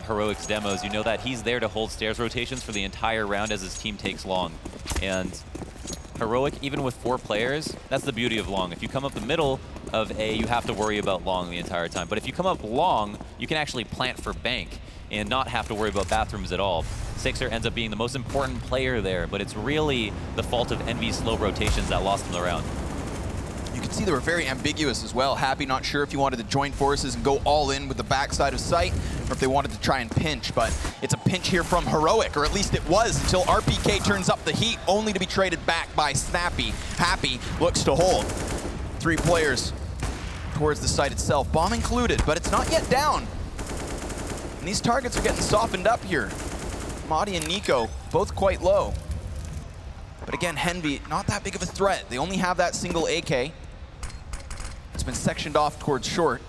Heroic's demos, you know that he's there to hold stairs rotations for the entire round as his team takes Long. And Heroic, even with 4 players, that's the beauty of Long. If you come up the middle of A, you have to worry about Long the entire time. But if you come up Long, you can actually plant for Bank and not have to worry about bathrooms at all. Sixer ends up being the most important player there, but it's really the fault of Envy's slow rotations that lost him the round. You can see they were very ambiguous as well. Happy not sure if he wanted to join forces and go all in with the backside of sight, or if they wanted to try and pinch, but it's a pinch here from Heroic, or at least it was until RPK turns up the heat, only to be traded back by Snappy. Happy looks to hold. 3 players towards the site itself, bomb included, but it's not yet down. And these targets are getting softened up here. Madi and Nico, both quite low. But again, Envy, not that big of a threat. They only have that single AK. It's been sectioned off towards short.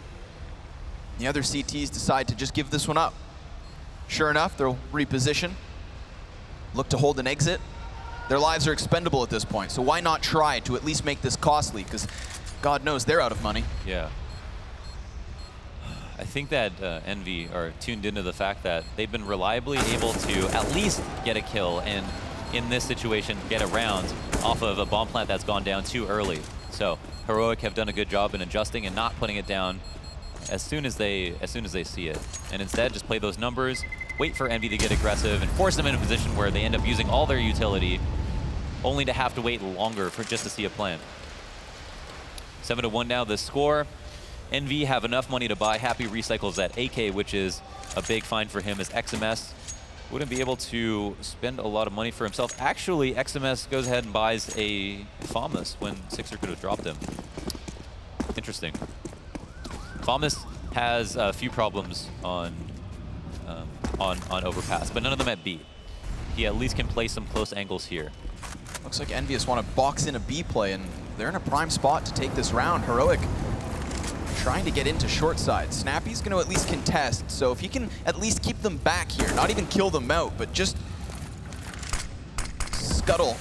The other CTs decide to just give this one up. Sure enough, they'll reposition, look to hold an exit. Their lives are expendable at this point, so why not try to at least make this costly? Because God knows they're out of money. Yeah. I think that Envy are tuned into the fact that they've been reliably able to at least get a kill, and in this situation, get a round off of a bomb plant that's gone down too early. So Heroic have done a good job in adjusting and not putting it down as soon as they see it, and instead just play those numbers, wait for Envy to get aggressive, and force them in a position where they end up using all their utility, only to have to wait longer for just to see a plant. 7-1 now, the score. Envy have enough money to buy. Happy recycles that AK, which is a big find for him as XMS. wouldn't be able to spend a lot of money for himself. Actually, XMS goes ahead and buys a Famas when Sixer could have dropped him. Interesting. Famas has a few problems on Overpass, but none of them at B. He at least can play some close angles here. Looks like EnVyUs want to box in a B play, and they're in a prime spot to take this round. Heroic trying to get into short side. Snappy's going to at least contest, so if he can at least keep them back here, not even kill them out, but just scuttle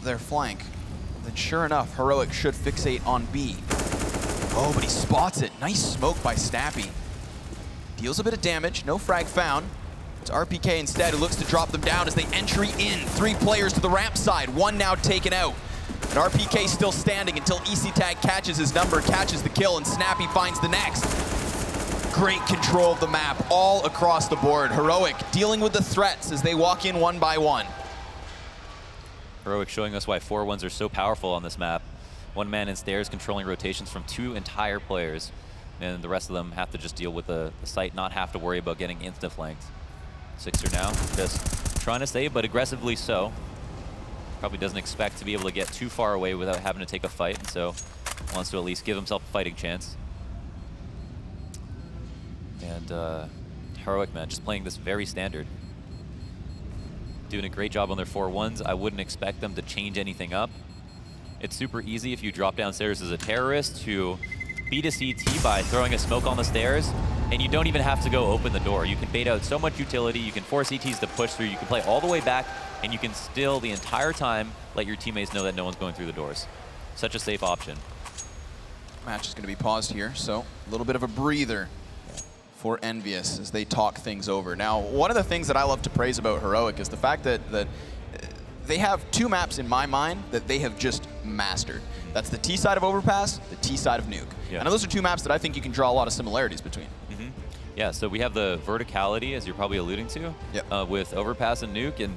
their flank, then sure enough, Heroic should fixate on B. Oh, but he spots it. Nice smoke by Snappy. Deals a bit of damage, no frag found. It's RPK instead who looks to drop them down as they entry in. 3 players to the ramp side, 1 now taken out. And RPK still standing until EC Tag catches his number, catches the kill, and Snappy finds the next. Great control of the map all across the board. Heroic dealing with the threats as they walk in 1 by 1. Heroic showing us why 4-1s are so powerful on this map. 1 man in stairs controlling rotations from 2 entire players, and the rest of them have to just deal with the site, not have to worry about getting instant flanked. Sixer now just trying to save, but aggressively so. Probably doesn't expect to be able to get too far away without having to take a fight, and so wants to at least give himself a fighting chance. And Heroic, man, just playing this very standard. Doing a great job on their 4-1s. I wouldn't expect them to change anything up. It's super easy if you drop downstairs as a terrorist to beat a CT by throwing a smoke on the stairs, and you don't even have to go open the door. You can bait out so much utility, you can force CTs to push through, you can play all the way back, and you can still, the entire time, let your teammates know that no one's going through the doors. Such a safe option. Match is going to be paused here, so a little bit of a breather for EnVyUs as they talk things over. Now, one of the things that I love to praise about Heroic is the fact that they have 2 maps in my mind that they have just mastered. That's the T side of Overpass, the T side of Nuke. Yeah. And those are 2 maps that I think you can draw a lot of similarities between. Yeah, so we have the verticality, as you're probably alluding to, with Overpass and Nuke,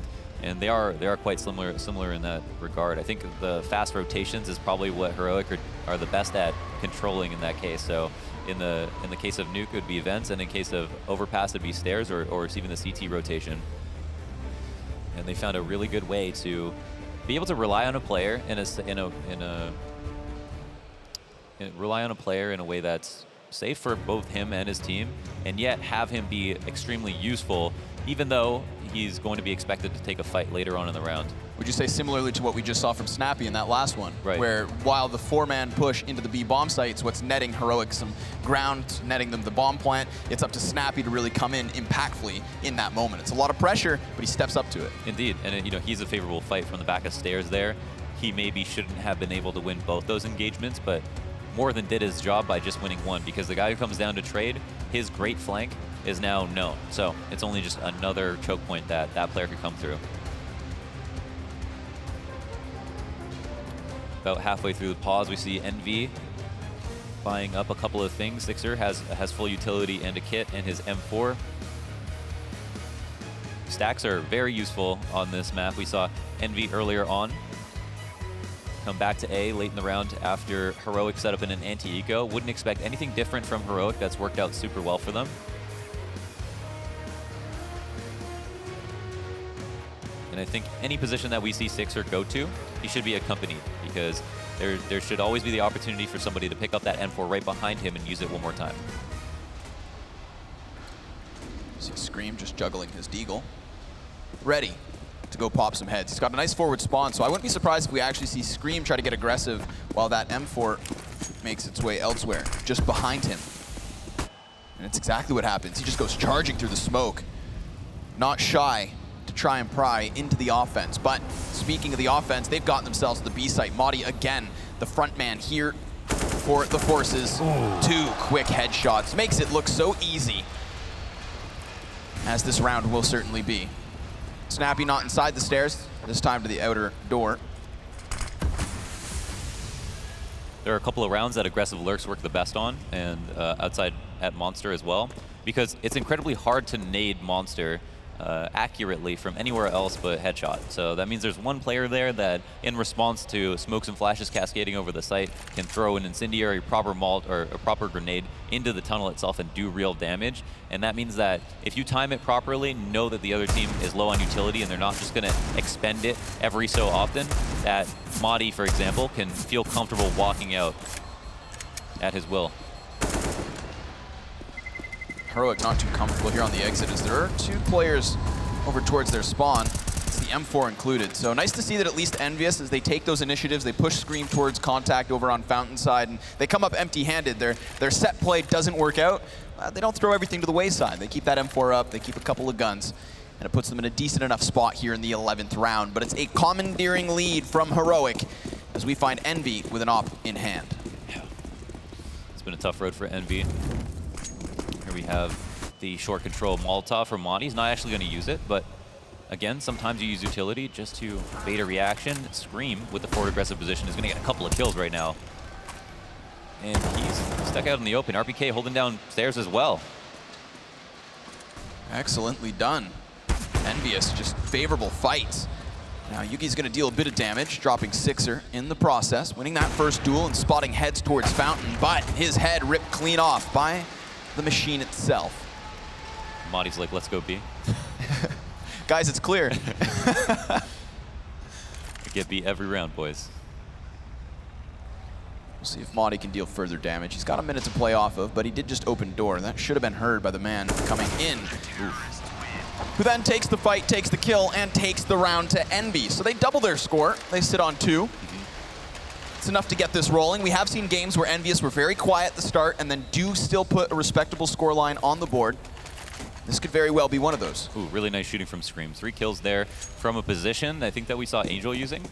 and they are quite similar in that regard. I think the fast rotations is probably what Heroic are the best at controlling in that case. So in the case of Nuke, it would be events, and in case of Overpass, it'd be stairs or even the CT rotation. And they found a really good way to be able to rely on a player rely on a player in a way that's safe for both him and his team, and yet have him be extremely useful, even though he's going to be expected to take a fight later on in the round. Would you say similarly to what we just saw from Snappy in that last one? Right. Where while the 4-man push into the B bomb site's what's netting Heroic some ground, netting them the bomb plant, it's up to Snappy to really come in impactfully in that moment. It's a lot of pressure, but he steps up to it. Indeed, and he's a favorable fight from the back of stairs there. He maybe shouldn't have been able to win both those engagements, but more than did his job by just winning 1, because the guy who comes down to trade, his great flank is now known. So it's only just another choke point that player could come through. About halfway through the pause, we see EnVy buying up a couple of things. Sixer has full utility and a kit, and his M4. Stacks are very useful on this map. We saw EnVy earlier on come back to A late in the round after Heroic set up in an anti-eco. Wouldn't expect anything different from Heroic. That's worked out super well for them. And I think any position that we see Sixer go to, he should be accompanied, because there should always be the opportunity for somebody to pick up that M4 right behind him and use it one more time. See Scream just juggling his deagle. Ready to go pop some heads. He's got a nice forward spawn, so I wouldn't be surprised if we actually see Scream try to get aggressive while that M4 makes its way elsewhere, just behind him. And it's exactly what happens. He just goes charging through the smoke. Not shy to try and pry into the offense. But speaking of the offense, they've gotten themselves to the B site. Madi again, the front man here for the forces. Ooh. 2 quick headshots. Makes it look so easy, as this round will certainly be. Snappy not inside the stairs, this time to the outer door. There are a couple of rounds that aggressive lurks work the best on, and outside at Monster as well, because it's incredibly hard to nade Monster accurately from anywhere else but headshot. So that means there's one player there that, in response to smokes and flashes cascading over the site, can throw an incendiary proper malt or a proper grenade into the tunnel itself and do real damage. And that means that if you time it properly, know that the other team is low on utility and they're not just going to expend it every so often, that Madi, for example, can feel comfortable walking out at his will. Heroic not too comfortable here on the exit as there are 2 players over towards their spawn. It's the M4 included. So nice to see that at least EnVyUs, as they take those initiatives, they push Scream towards contact over on Fountain side, and they come up empty-handed. Their set play doesn't work out. They don't throw everything to the wayside. They keep that M4 up, they keep a couple of guns, and it puts them in a decent enough spot here in the 11th round. But it's a commandeering lead from Heroic as we find Envy with an op in hand. Yeah. It's been a tough road for Envy. Here we have the short control Molotov from Monty. He's not actually going to use it, but again, sometimes you use utility just to bait a reaction. Scream with the forward aggressive position is going to get a couple of kills right now. And he's stuck out in the open. RPK holding down stairs as well. Excellently done. EnVyUs, just favorable fights. Now Yugi's going to deal a bit of damage, dropping Sixer in the process, winning that first duel and spotting heads towards Fountain, but his head ripped clean off by the machine itself. Monty's like, let's go B. Guys, it's clear. Get B every round, boys. We'll see if Monty can deal further damage. He's got a minute to play off of, but he did just open door. That should have been heard by the man coming in. Who then takes the fight, takes the kill, and takes the round to Envy. So they double their score. They sit on 2. It's enough to get this rolling. We have seen games where EnVyUs were very quiet at the start and then do still put a respectable scoreline on the board. This could very well be one of those. Ooh, really nice shooting from Scream. 3 kills there from a position I think that we saw Angel using.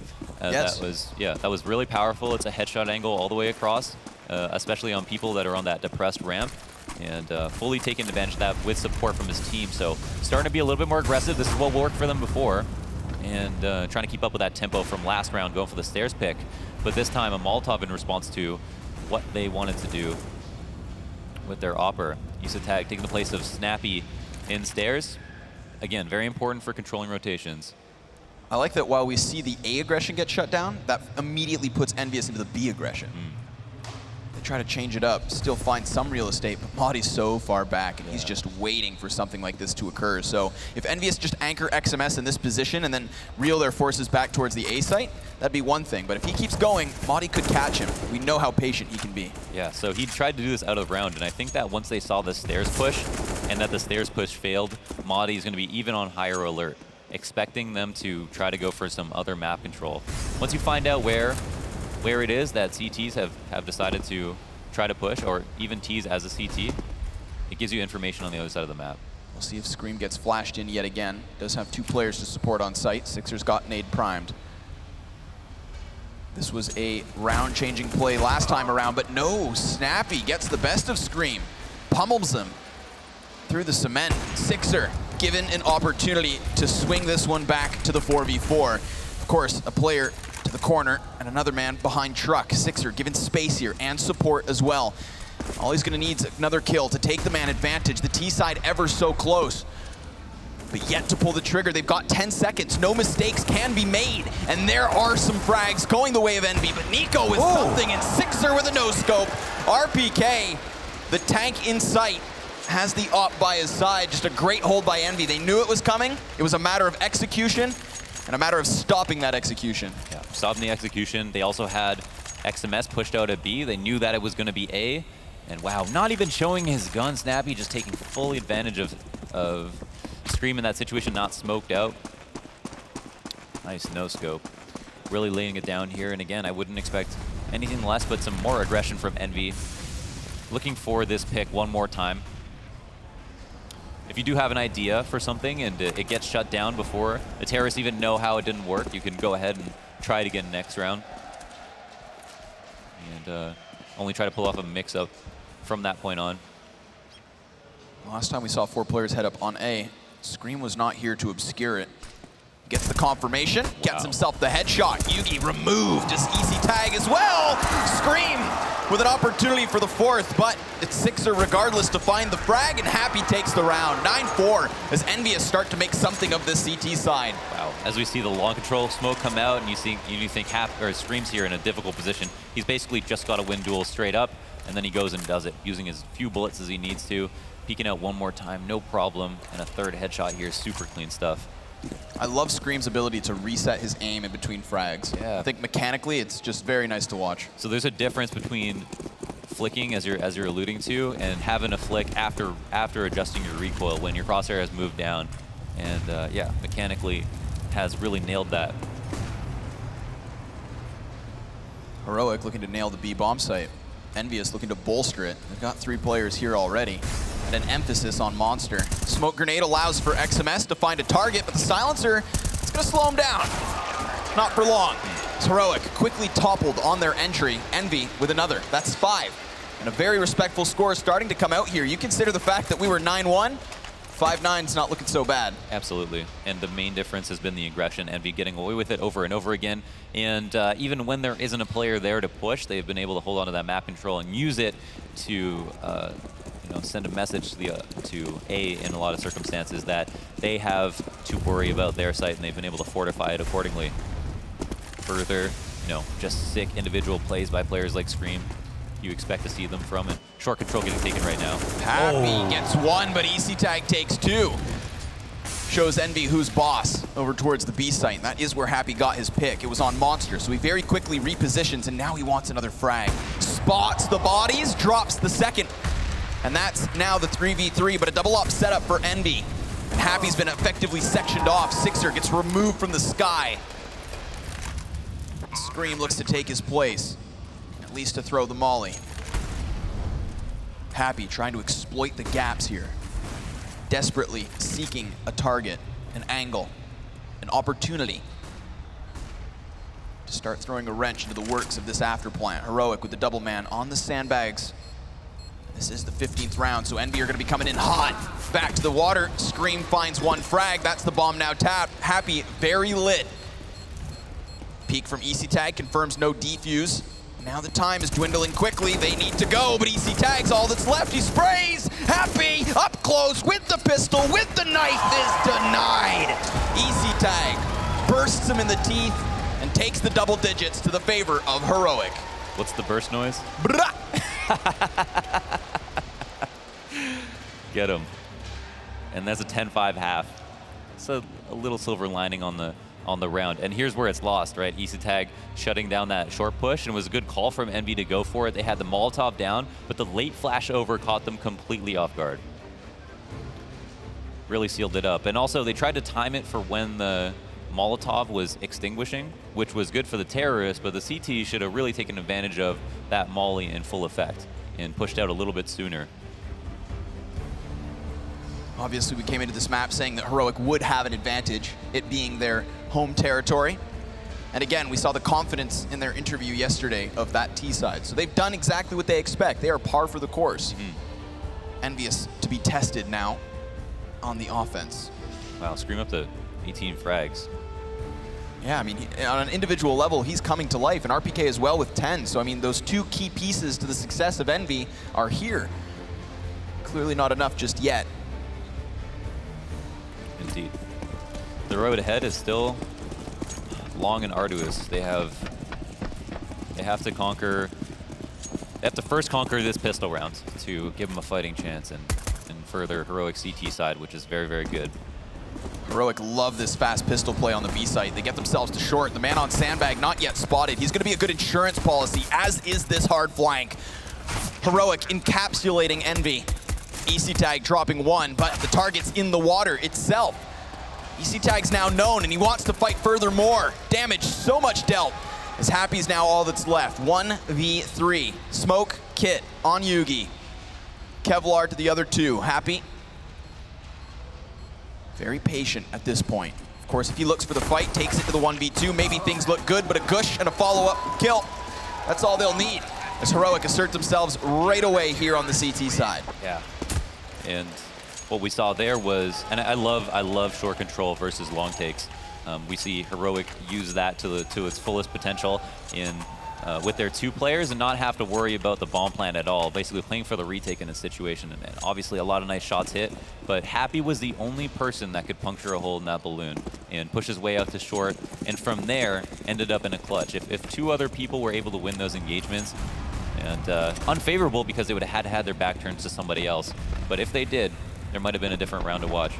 Yes. That was really powerful. It's a headshot angle all the way across, especially on people that are on that depressed ramp. And fully taking advantage of that with support from his team. So starting to be a little bit more aggressive. This is what worked for them before. And trying to keep up with that tempo from last round, going for the stairs pick. But this time a Molotov in response to what they wanted to do with their Opper. Use tag taking the place of Snappy in stairs. Again, very important for controlling rotations. I like that while we see the A aggression get shut down, that immediately puts EnVyUs into the B aggression. They try to change it up, still find some real estate, but Madi's so far back, and he's just waiting for something like this to occur. So if EnVyUs just anchor XMS in this position and then reel their forces back towards the A site, that'd be one thing. But if he keeps going, Madi could catch him. We know how patient he can be. Yeah, so he tried to do this out of round, and I think that once they saw the stairs push, and that the stairs push failed, Madi's going to be even on higher alert, expecting them to try to go for some other map control. Once you find out where it is that CTs have decided to try to push, or even Ts as a CT, it gives you information on the other side of the map. We'll see if Scream gets flashed in yet again. Does have 2 players to support on site. Sixer's got nade primed. This was a round-changing play last time around, but no, Snappy gets the best of Scream. Pummels him through the cement. Sixer given an opportunity to swing this one back to the 4v4. Of course, a player to the corner and another man behind Truck. Sixer given space here and support as well. All he's gonna need is another kill to take the man advantage. The T side ever so close, but yet to pull the trigger. They've got 10 seconds. No mistakes can be made. And there are some frags going the way of Envy, but Nico with something and Sixer with a no-scope. RPK, the tank in sight, has the op by his side. Just a great hold by Envy. They knew it was coming. It was a matter of execution and a matter of stopping that execution. Yeah, stopping the execution. They also had XMS pushed out at B. They knew that it was going to be A. And wow, not even showing his gun. Snappy just taking full advantage of Scream in that situation, not smoked out. Nice no-scope. Really laying it down here. And again, I wouldn't expect anything less but some more aggression from Envy. Looking for this pick one more time. If you do have an idea for something and it gets shut down before the terrorists even know how it didn't work, you can go ahead and try it again next round. And only try to pull off a mix-up from that point on. Last time we saw 4 players head up on A, Scream was not here to obscure it. Gets the confirmation, gets himself the headshot. Yugi removed, just easy tag as well. Scream with an opportunity for the fourth, but it's Sixer regardless to find the frag, and Happy takes the round. 9-4 as EnVyUs start to make something of this CT side. Wow. As we see the long control smoke come out, and you think Scream's here in a difficult position. He's basically just got to win duels straight up, and then he goes and does it, using as few bullets as he needs to, peeking out one more time, no problem, and a third headshot here, super clean stuff. I love Scream's ability to reset his aim in between frags. Yeah. I think mechanically it's just very nice to watch. So there's a difference between flicking, as you're alluding to, and having a flick after adjusting your recoil when your crosshair has moved down. And yeah, mechanically has really nailed that. Heroic looking to nail the B bomb site. EnVyUs looking to bolster it. They've got 3 players here already. And an emphasis on Monster. Smoke grenade allows for XMS to find a target, but the silencer is going to slow him down. Not for long. It's Heroic quickly toppled on their entry. Envy with another. That's 5. And a very respectful score starting to come out here. You consider the fact that we were 9-1. 5-9's not looking so bad. Absolutely. And the main difference has been the aggression. Envy getting away with it over and over again. And even when there isn't a player there to push, they've been able to hold on to that map control and use it to send a message to A in a lot of circumstances that they have to worry about their site, and they've been able to fortify it accordingly. Further, just sick individual plays by players like Scream. You expect to see them from, and short control getting taken right now. Happy gets 1, but ECTag takes 2. Shows Envy who's boss over towards the B site. That is where Happy got his pick. It was on Monster, so he very quickly repositions, and now he wants another frag. Spots the bodies, drops the second. And that's now the 3v3, but a double up setup for Envy. And Happy's been effectively sectioned off. Sixer gets removed from the sky. Scream looks to take his place, at least to throw the molly. Happy trying to exploit the gaps here. Desperately seeking a target, an angle, an opportunity to start throwing a wrench into the works of this after plant. Heroic with the double man on the sandbags. This is the 15th round, so Envy are going to be coming in hot. Back to the water. Scream finds 1 frag. That's the bomb now tapped. Happy very lit. Peek from ECTag confirms no defuse. Now the time is dwindling quickly. They need to go, but ECTag's all that's left. He sprays. Happy up close with the pistol, with the knife is denied. ECTag bursts him in the teeth and takes the double digits to the favor of Heroic. What's the burst noise? Get him. And that's a 10-5 half. It's a little silver lining on the round. And here's where it's lost, right? ECTag shutting down that short push, and it was a good call from Envy to go for it. They had the Molotov down, but the late flash over caught them completely off guard. Really sealed it up. And also, they tried to time it for when the Molotov was extinguishing, which was good for the terrorists, but the CT should have really taken advantage of that molly in full effect and pushed out a little bit sooner. Obviously, we came into this map saying that Heroic would have an advantage, it being their home territory. And again, we saw the confidence in their interview yesterday of that T side. So they've done exactly what they expect. They are par for the course. Envious to be tested now on the offense. Wow, Scream up to 18 frags. Yeah, I mean, on an individual level, he's coming to life, and RPK as well with 10. So, I mean, those 2 key pieces to the success of Envy are here. Clearly not enough just yet. Indeed. The road ahead is still long and arduous. They have to conquer. They have to first conquer this pistol round to give them a fighting chance, and further Heroic CT side, which is very, very good. Heroic love this fast pistol play on the B site. They get themselves to short. The man on sandbag not yet spotted. He's going to be a good insurance policy, as is this hard flank. Heroic encapsulating Envy. ECTag dropping 1, but the target's in the water itself. ECTag's now known, and he wants to fight furthermore. Damage so much dealt, as Happy's now all that's left. 1v3. Smoke, Kit on Yugi. Kevlar to the other 2. Happy. Very patient at this point. Of course, if he looks for the fight, takes it to the 1v2, maybe things look good, but a gush and a follow-up kill. That's all they'll need, as Heroic assert themselves right away here on the CT side. Yeah. And what we saw there was, and I love short control versus long takes. We see Heroic use that to its fullest potential in with their 2 players and not have to worry about the bomb plant at all, basically playing for the retake in this situation. And obviously a lot of nice shots hit, but Happy was the only person that could puncture a hole in that balloon and push his way out to short, and from there ended up in a clutch. If 2 other people were able to win those engagements, and unfavorable because they would have had their back turned to somebody else, but if they did, there might have been a different round to watch.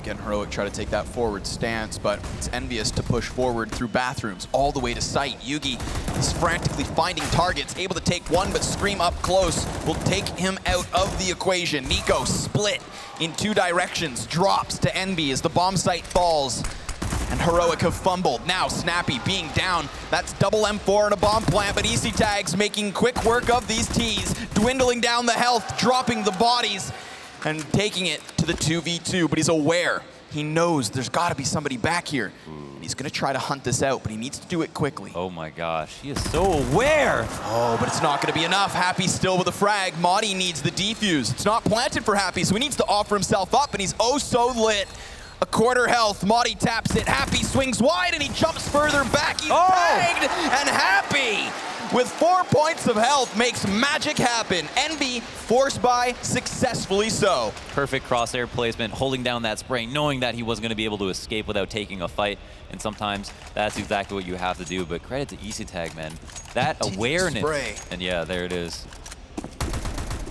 Again, Heroic try to take that forward stance, but it's EnVyUs to push forward through bathrooms, all the way to site. Yugi is frantically finding targets, able to take one, but Scream up close will take him out of the equation. Nico split in 2 directions, drops to Envy as the bomb site falls, and Heroic have fumbled. Now Snappy being down, that's double M4 and a bomb plant, but EC Tags making quick work of these Ts, dwindling down the health, dropping the bodies, and taking it to the 2v2, but he's aware. He knows there's got to be somebody back here. And he's going to try to hunt this out, but he needs to do it quickly. Oh my gosh, he is so aware. Oh, but it's not going to be enough. Happy still with a frag. Maudie needs the defuse. It's not planted for Happy, so he needs to offer himself up, and he's oh so lit. A quarter health, Maudie taps it. Happy swings wide, and he jumps further back. He's tagged, and Happy, with 4 points of health, makes magic happen. Envy forced by, successfully so. Perfect crosshair placement, holding down that spray, knowing that he wasn't going to be able to escape without taking a fight. And sometimes that's exactly what you have to do. But credit to EC Tag, man. That awareness. Spray. And yeah, there it is.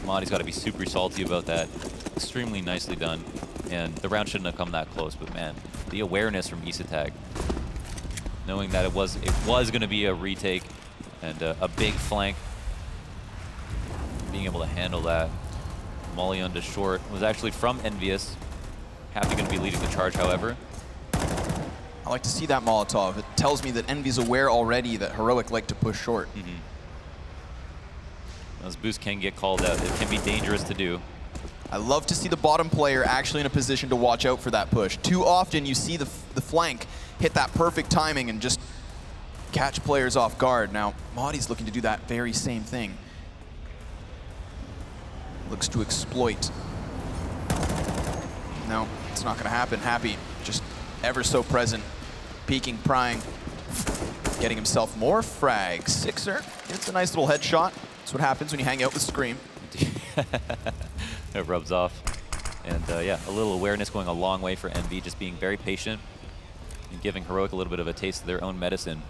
Maudie's got to be super salty about that. Extremely nicely done. And the round shouldn't have come that close, but man, the awareness from EC Tag. Knowing that it was going to be a retake and a big flank. Being able to handle that. Molly onto short was actually from EnVyUs. Happy going to be leading the charge, however. I like to see that Molotov. It tells me that Envy's aware already that Heroic like to push short. Those boosts can get called out. It can be dangerous to do. I love to see the bottom player actually in a position to watch out for that push. Too often you see the flank hit that perfect timing and just catch players off guard. Now, Maudie's looking to do that very same thing. Looks to exploit. No, it's not going to happen. Happy, just ever so present, peeking, prying, getting himself more frags. Sixer, it's a nice little headshot. That's what happens when you hang out with Scream. It rubs off. And yeah, a little awareness going a long way for Envy, just being very patient and giving Heroic a little bit of a taste of their own medicine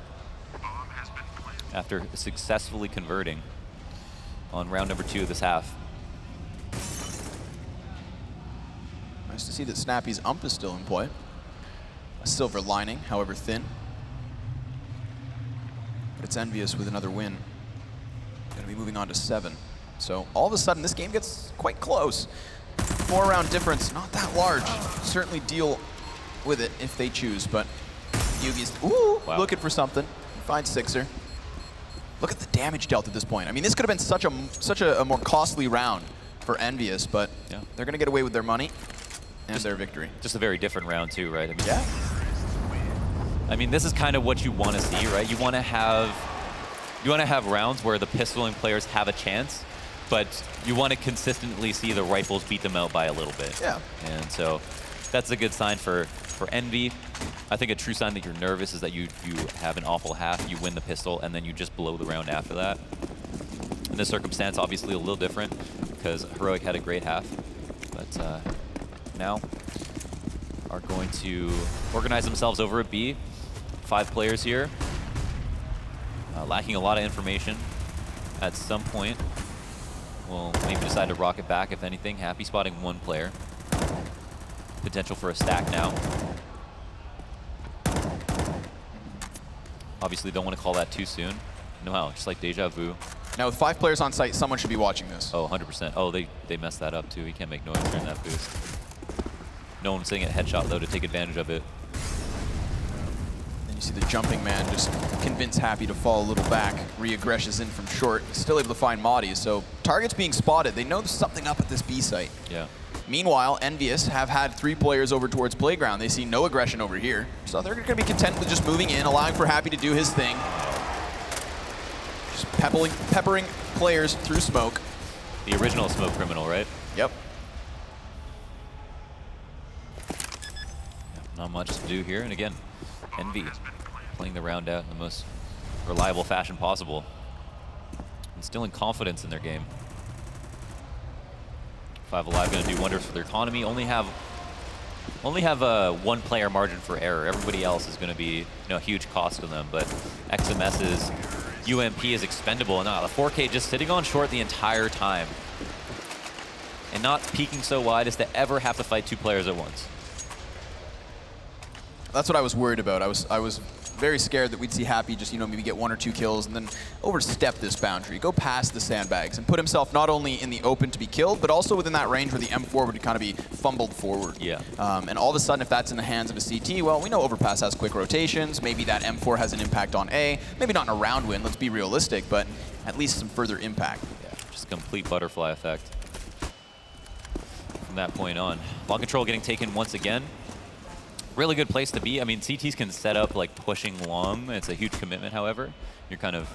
after successfully converting on round number 2 of this half. Nice to see that Snappy's ump is still in play. A silver lining, however thin. But it's EnVyUs with another win. Gonna be moving on to 7. So all of a sudden, this game gets quite close. 4-round difference, not that large. Certainly deal with it if they choose, but Yugi's looking for something. Finds Sixer. Look at the damage dealt at this point. I mean, this could have been such a more costly round for EnVyUs, but yeah, they're gonna get away with their money and their victory. Just a very different round too, right? I mean, yeah. I mean, this is kind of what you want to see, right? You want to have rounds where the pistoling players have a chance, but you want to consistently see the rifles beat them out by a little bit. Yeah. And so that's a good sign for Envy. I think a true sign that you're nervous is that you have an awful half, you win the pistol, and then you just blow the round after that. In this circumstance, obviously a little different because Heroic had a great half, but now are going to organize themselves over at B. 5 players here, lacking a lot of information. At some point, we'll maybe decide to rock it back, if anything. Happy spotting 1 player. Potential for a stack now. Obviously don't want to call that too soon. No how, just like deja vu. Now with 5 players on site, someone should be watching this. Oh, 100%. Oh, they messed that up too. He can't make noise during that boost. No one's sitting at headshot though to take advantage of it. And you see the jumping man just convince Happy to fall a little back. Re-aggressions in from short. Still able to find Maudie, so targets being spotted. They know there's something up at this B site. Yeah. Meanwhile, EnVyUs have had 3 players over towards Playground. They see no aggression over here. So they're going to be content with just moving in, allowing for Happy to do his thing. Just peppering players through smoke. The original smoke criminal, right? Yep. Not much to do here. And again, Envy playing the round out in the most reliable fashion possible. Instilling confidence in their game. 5 Alive going to do wonders for their economy. Only have a 1 player margin for error. Everybody else is going to be a huge cost to them. But XMS's UMP is expendable. And the 4K just sitting on short the entire time. And not peeking so wide as to ever have to fight 2 players at once. That's what I was worried about. I was very scared that we'd see Happy just, maybe get 1 or 2 kills and then overstep this boundary, go past the sandbags, and put himself not only in the open to be killed, but also within that range where the M4 would kind of be fumbled forward. Yeah. And all of a sudden, if that's in the hands of a CT, well, we know Overpass has quick rotations. Maybe that M4 has an impact on A. Maybe not in a round win, let's be realistic, but at least some further impact. Yeah, just a complete butterfly effect from that point on. Ball control getting taken once again. Really good place to be. I mean, CTs can set up like pushing long. It's a huge commitment, however. You're kind of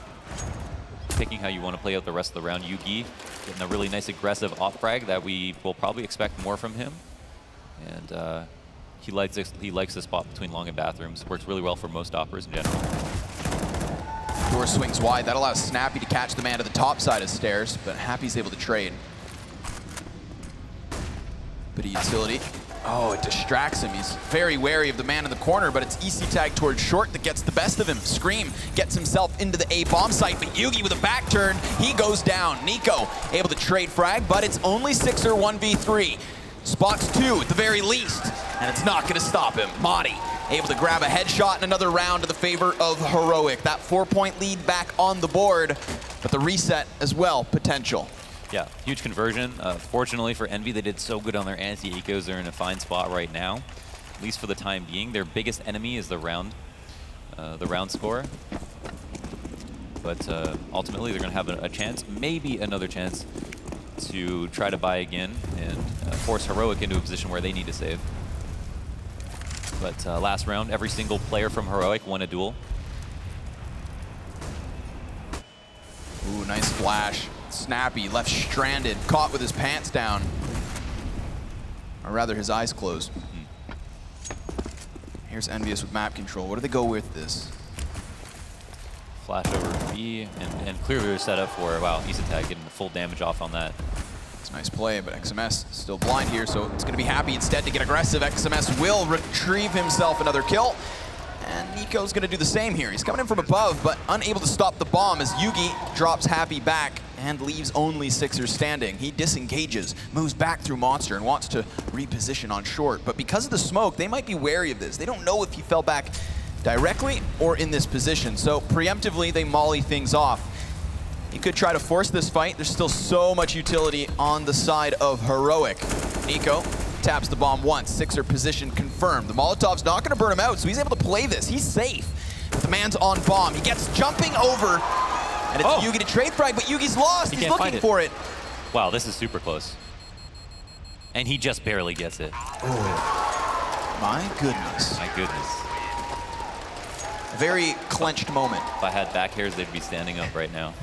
picking how you want to play out the rest of the round. Yugi getting a really nice aggressive off frag that we will probably expect more from him. And he likes the spot between long and bathrooms. Works really well for most operas in general. Door swings wide. That allows Snappy to catch the man to the top side of stairs, but Happy's able to trade. Bit of utility. Oh, it distracts him. He's very wary of the man in the corner, but it's EC tag towards short that gets the best of him. Scream gets himself into the A bomb site, but Yugi with a back turn, he goes down. Nico able to trade frag, but it's only 6er 1v3. Spots 2 at the very least, and it's not gonna stop him. Madi able to grab a headshot in another round to the favor of Heroic. That 4-point lead back on the board, but the reset as well, potential. Yeah, huge conversion. Fortunately for Envy, they did so good on their anti-ecos. They're in a fine spot right now, at least for the time being. Their biggest enemy is the round score. But ultimately, they're going to have a chance, maybe another chance, to try to buy again and force Heroic into a position where they need to save. But last round, every single player from Heroic won a duel. Ooh, nice flash. Snappy, left stranded, caught with his pants down. Or rather, his eyes closed. Here's EnVyUs with map control. What do they go with this? Flash over B, and clearly they're set up for, wow, Issa Tag getting the full damage off on that. It's a nice play, but XMS still blind here, so it's going to be Happy instead to get aggressive. XMS will retrieve himself another kill. And Nico's going to do the same here. He's coming in from above, but unable to stop the bomb as Yugi drops Happy back and leaves only 6ers standing. He disengages, moves back through Monster, and wants to reposition on short. But because of the smoke, they might be wary of this. They don't know if he fell back directly or in this position. So preemptively, they molly things off. He could try to force this fight. There's still so much utility on the side of Heroic. Nico taps the bomb once. 6er position confirmed. The Molotov's not going to burn him out, so he's able to play this. He's safe. But the man's on bomb. He gets jumping over, and it's Yugi to trade frag, but Yugi's lost. He's looking for it. Wow, this is super close. And he just barely gets it. Oh, my goodness. My goodness. Very clenched moment. If I had back hairs, they'd be standing up right now.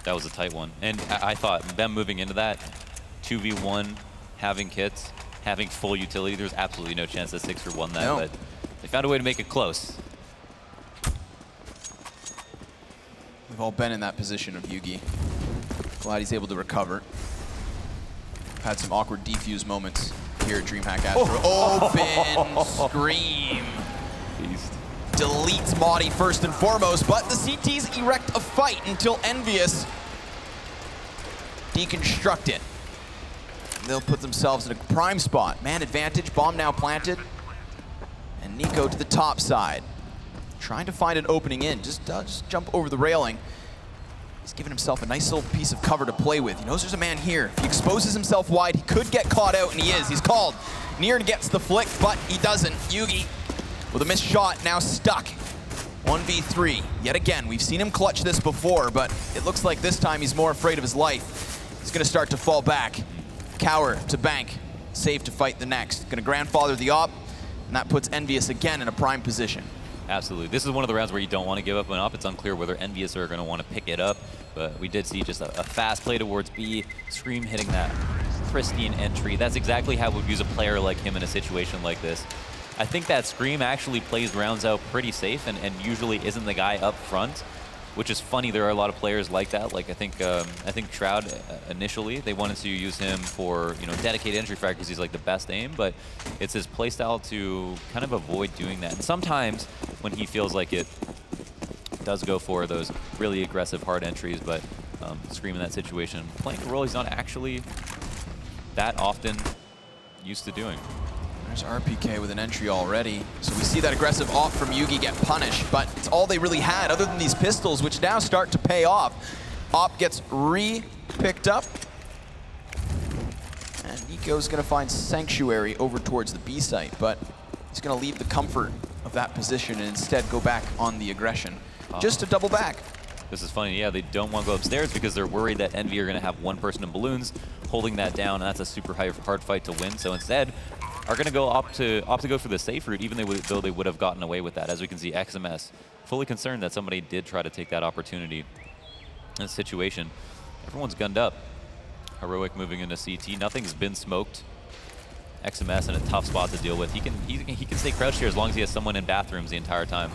That was a tight one. And I thought them moving into that 2v1, having kits, having full utility, there's absolutely no chance that 6er won that, but they found a way to make it close. We've all been in that position of Yugi. Glad he's able to recover. Had some awkward defuse moments here at DreamHack Astro. Open Scream. Beast. Deletes Madi first and foremost, but the CTs erect a fight until EnVyUs deconstruct it. They'll put themselves in a prime spot. Man advantage, bomb now planted. And Nico to the top side. Trying to find an opening in, just jump over the railing. He's giving himself a nice little piece of cover to play with. He knows there's a man here. If he exposes himself wide, he could get caught out, and he is. He's called. Near gets the flick, but he doesn't. Yugi with a missed shot, now stuck. 1v3. Yet again, we've seen him clutch this before, but it looks like this time he's more afraid of his life. He's gonna start to fall back. Cower to bank. Save to fight the next. Gonna grandfather the op, and that puts EnVyUs again in a prime position. Absolutely. This is one of the rounds where you don't want to give up an op. It's unclear whether EnVyUs are going to want to pick it up, but we did see just a fast play towards B. Scream hitting that pristine entry. That's exactly how we'd use a player like him in a situation like this. I think that Scream actually plays rounds out pretty safe and usually isn't the guy up front, which is funny. There are a lot of players like that. Like I think Shroud initially they wanted to use him for dedicated entry frag because he's like the best aim, but it's his playstyle to kind of avoid doing that. And sometimes when he feels like it, does go for those really aggressive hard entries, but Scream in that situation, playing a role he's not actually that often used to doing. There's RPK with an entry already. So we see that aggressive op from Yugi get punished, but it's all they really had other than these pistols, which now start to pay off. Op gets re-picked up. And Nico's gonna find Sanctuary over towards the B site, but he's gonna leave the comfort of that position and instead go back on the aggression. Just to double back. This is funny, yeah, they don't want to go upstairs because they're worried that Envy are going to have one person in balloons holding that down, and that's a super hard fight to win. So instead, are going to opt to go for the safe route, even though they would have gotten away with that. As we can see, XMS fully concerned that somebody did try to take that opportunity in a situation. Everyone's gunned up. Heroic moving into CT. Nothing's been smoked. XMS in a tough spot to deal with. He can stay crouched here as long as he has someone in bathrooms the entire time.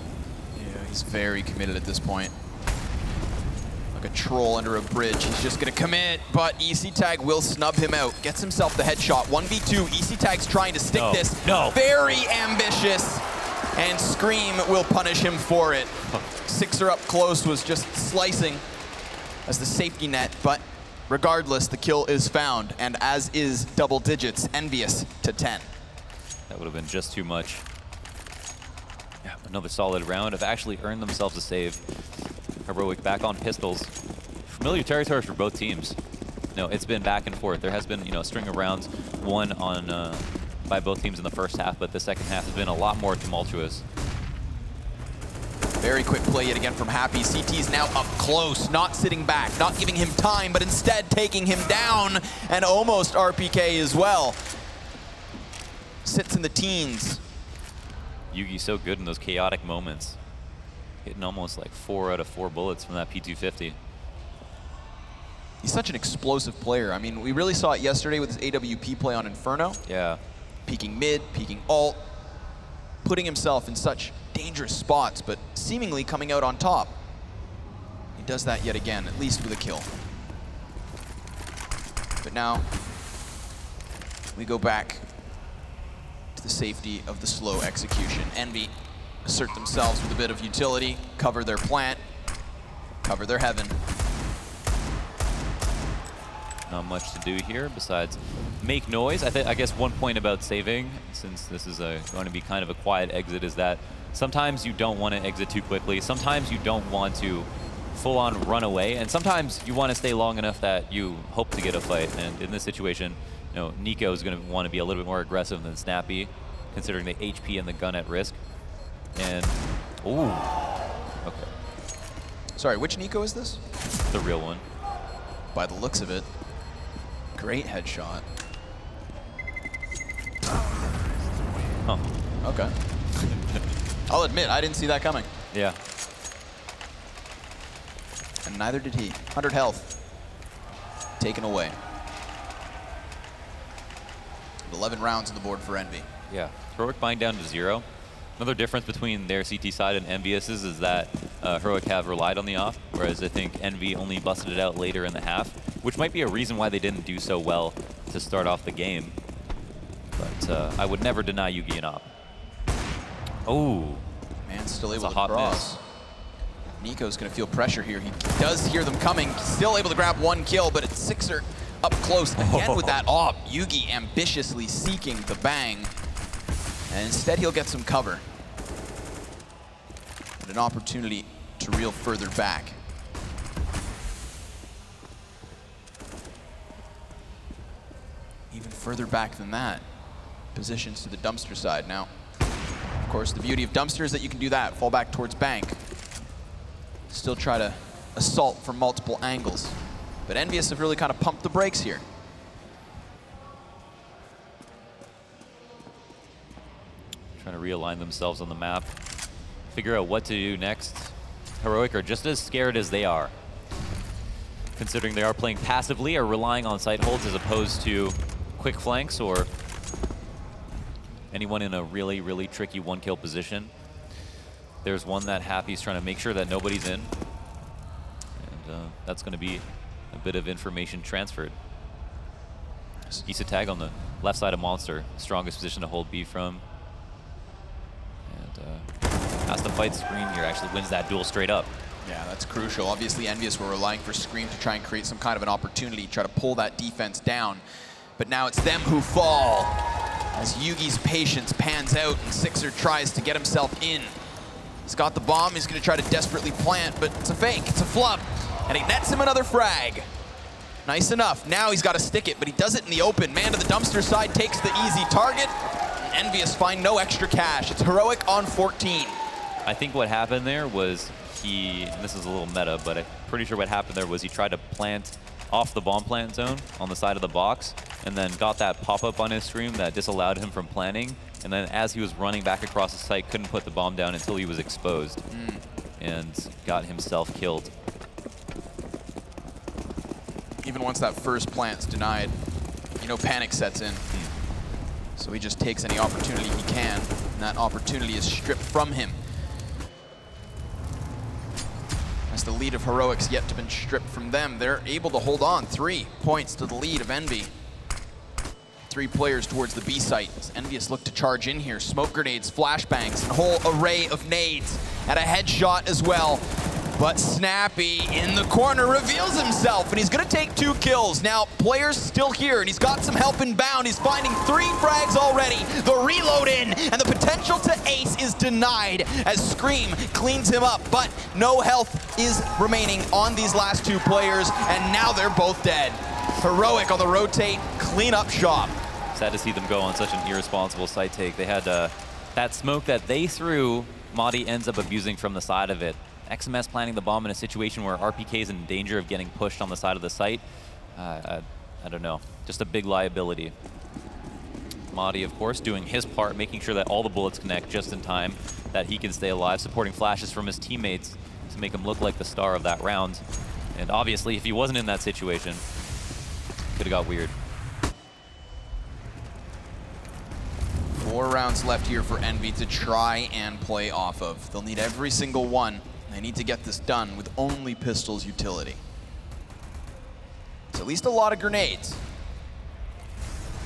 Yeah, he's very committed at this point. A troll under a bridge. He's just gonna commit, but EC Tag will snub him out. Gets himself the headshot. 1v2. EC Tag's trying to stick this. No. Very ambitious. And Scream will punish him for it. Sixer up close was just slicing as the safety net, but regardless, the kill is found, and as is double digits, EnVyUs to 10. That would have been just too much. Yeah, another solid round. Have actually earned themselves a save. Heroic back on pistols. Familiar territory for both teams. No, it's been back and forth. There has been, a string of rounds won on by both teams in the first half, but the second half has been a lot more tumultuous. Very quick play yet again from Happy. CT's now up close, not sitting back, not giving him time, but instead taking him down, and almost RPK as well. Sits in the teens. Yugi's so good in those chaotic moments. Hitting almost like 4 out of 4 bullets from that P250. He's such an explosive player. I mean, we really saw it yesterday with his AWP play on Inferno. Yeah. Peeking mid, peeking alt, putting himself in such dangerous spots, but seemingly coming out on top. He does that yet again, at least with a kill. But now, we go back to the safety of the slow execution. Envy assert themselves with a bit of utility, cover their plant, cover their heaven. Not much to do here besides make noise. I guess one point about saving, since this is going to be kind of a quiet exit, is that sometimes you don't want to exit too quickly. Sometimes you don't want to full-on run away, and sometimes you want to stay long enough that you hope to get a fight. And in this situation, Nico is going to want to be a little bit more aggressive than Snappy, considering the HP and the gun at risk. And, ooh, okay. Sorry, which Nico is this? The real one. By the looks of it. Great headshot. Huh. Okay. I'll admit, I didn't see that coming. Yeah. And neither did he. 100 health. Taken away. 11 rounds on the board for Envy. Yeah. Heroic buying down to 0. Another difference between their CT side and EnVyUs is that Heroic have relied on the off, whereas I think Envy only busted it out later in the half, which might be a reason why they didn't do so well to start off the game. But I would never deny Yugi an op. Oh. Man, still able to cross. Nico's going to feel pressure here. He does hear them coming. Still able to grab one kill, but it's Sixer up close again with that op. Yugi ambitiously seeking the bang. And instead he'll get some cover. But an opportunity to reel further back. Even further back than that. Positions to the dumpster side. Now, of course, the beauty of dumpster is that you can do that. Fall back towards bank. Still try to assault from multiple angles. But EnVyUs have really kind of pumped the brakes here. Trying to realign themselves on the map, figure out what to do next. Heroic are just as scared as they are, considering they are playing passively or relying on site holds as opposed to quick flanks or anyone in a really, really tricky one-kill position. There's one that Happy's trying to make sure that nobody's in. And that's going to be a bit of information transferred. ESA on the left side of Monster, strongest position to hold B from. And has to fight Scream here, actually wins that duel straight up. Yeah, that's crucial. Obviously, EnVyUs were relying for Scream to try and create some kind of an opportunity, try to pull that defense down. But now it's them who fall as Yugi's patience pans out and Sixer tries to get himself in. He's got the bomb, he's gonna try to desperately plant, but it's a fake, it's a flub, and he nets him another frag. Nice enough, now he's gotta stick it, but he does it in the open. Man to the dumpster side takes the easy target. EnVyUs find no extra cash. It's Heroic on 14. I think what happened there was and this is a little meta, but I'm pretty sure what happened there was he tried to plant off the bomb plant zone on the side of the box, and then got that pop-up on his screen that disallowed him from planting. And then as he was running back across the site, couldn't put the bomb down until he was exposed and got himself killed. Even once that first plant's denied, you know, panic sets in. So he just takes any opportunity he can, and that opportunity is stripped from him. As the lead of Heroic's yet to be stripped from them, they're able to hold on 3 points to the lead of Envy. 3 players towards the B site. As EnVyUs look to charge in here. Smoke grenades, flashbangs, a whole array of nades, and a headshot as well. But Snappy in the corner reveals himself, and he's gonna take 2 kills. Now, players still here, and he's got some help inbound. He's finding 3 frags already. The reload in, and the potential to ace is denied as Scream cleans him up, but no health is remaining on these last 2 players, and now they're both dead. Heroic on the rotate, clean up shop. Sad to see them go on such an irresponsible site take. They had that smoke that they threw, Madi ends up abusing from the side of it. XMS planting the bomb in a situation where RPK is in danger of getting pushed on the side of the site. I don't know, just a big liability. Madi, of course, doing his part, making sure that all the bullets connect just in time, that he can stay alive, supporting flashes from his teammates to make him look like the star of that round. And obviously, if he wasn't in that situation, could have got weird. 4 rounds left here for Envy to try and play off of. They'll need every single one. They need to get this done with only Pistol's utility. It's at least a lot of grenades.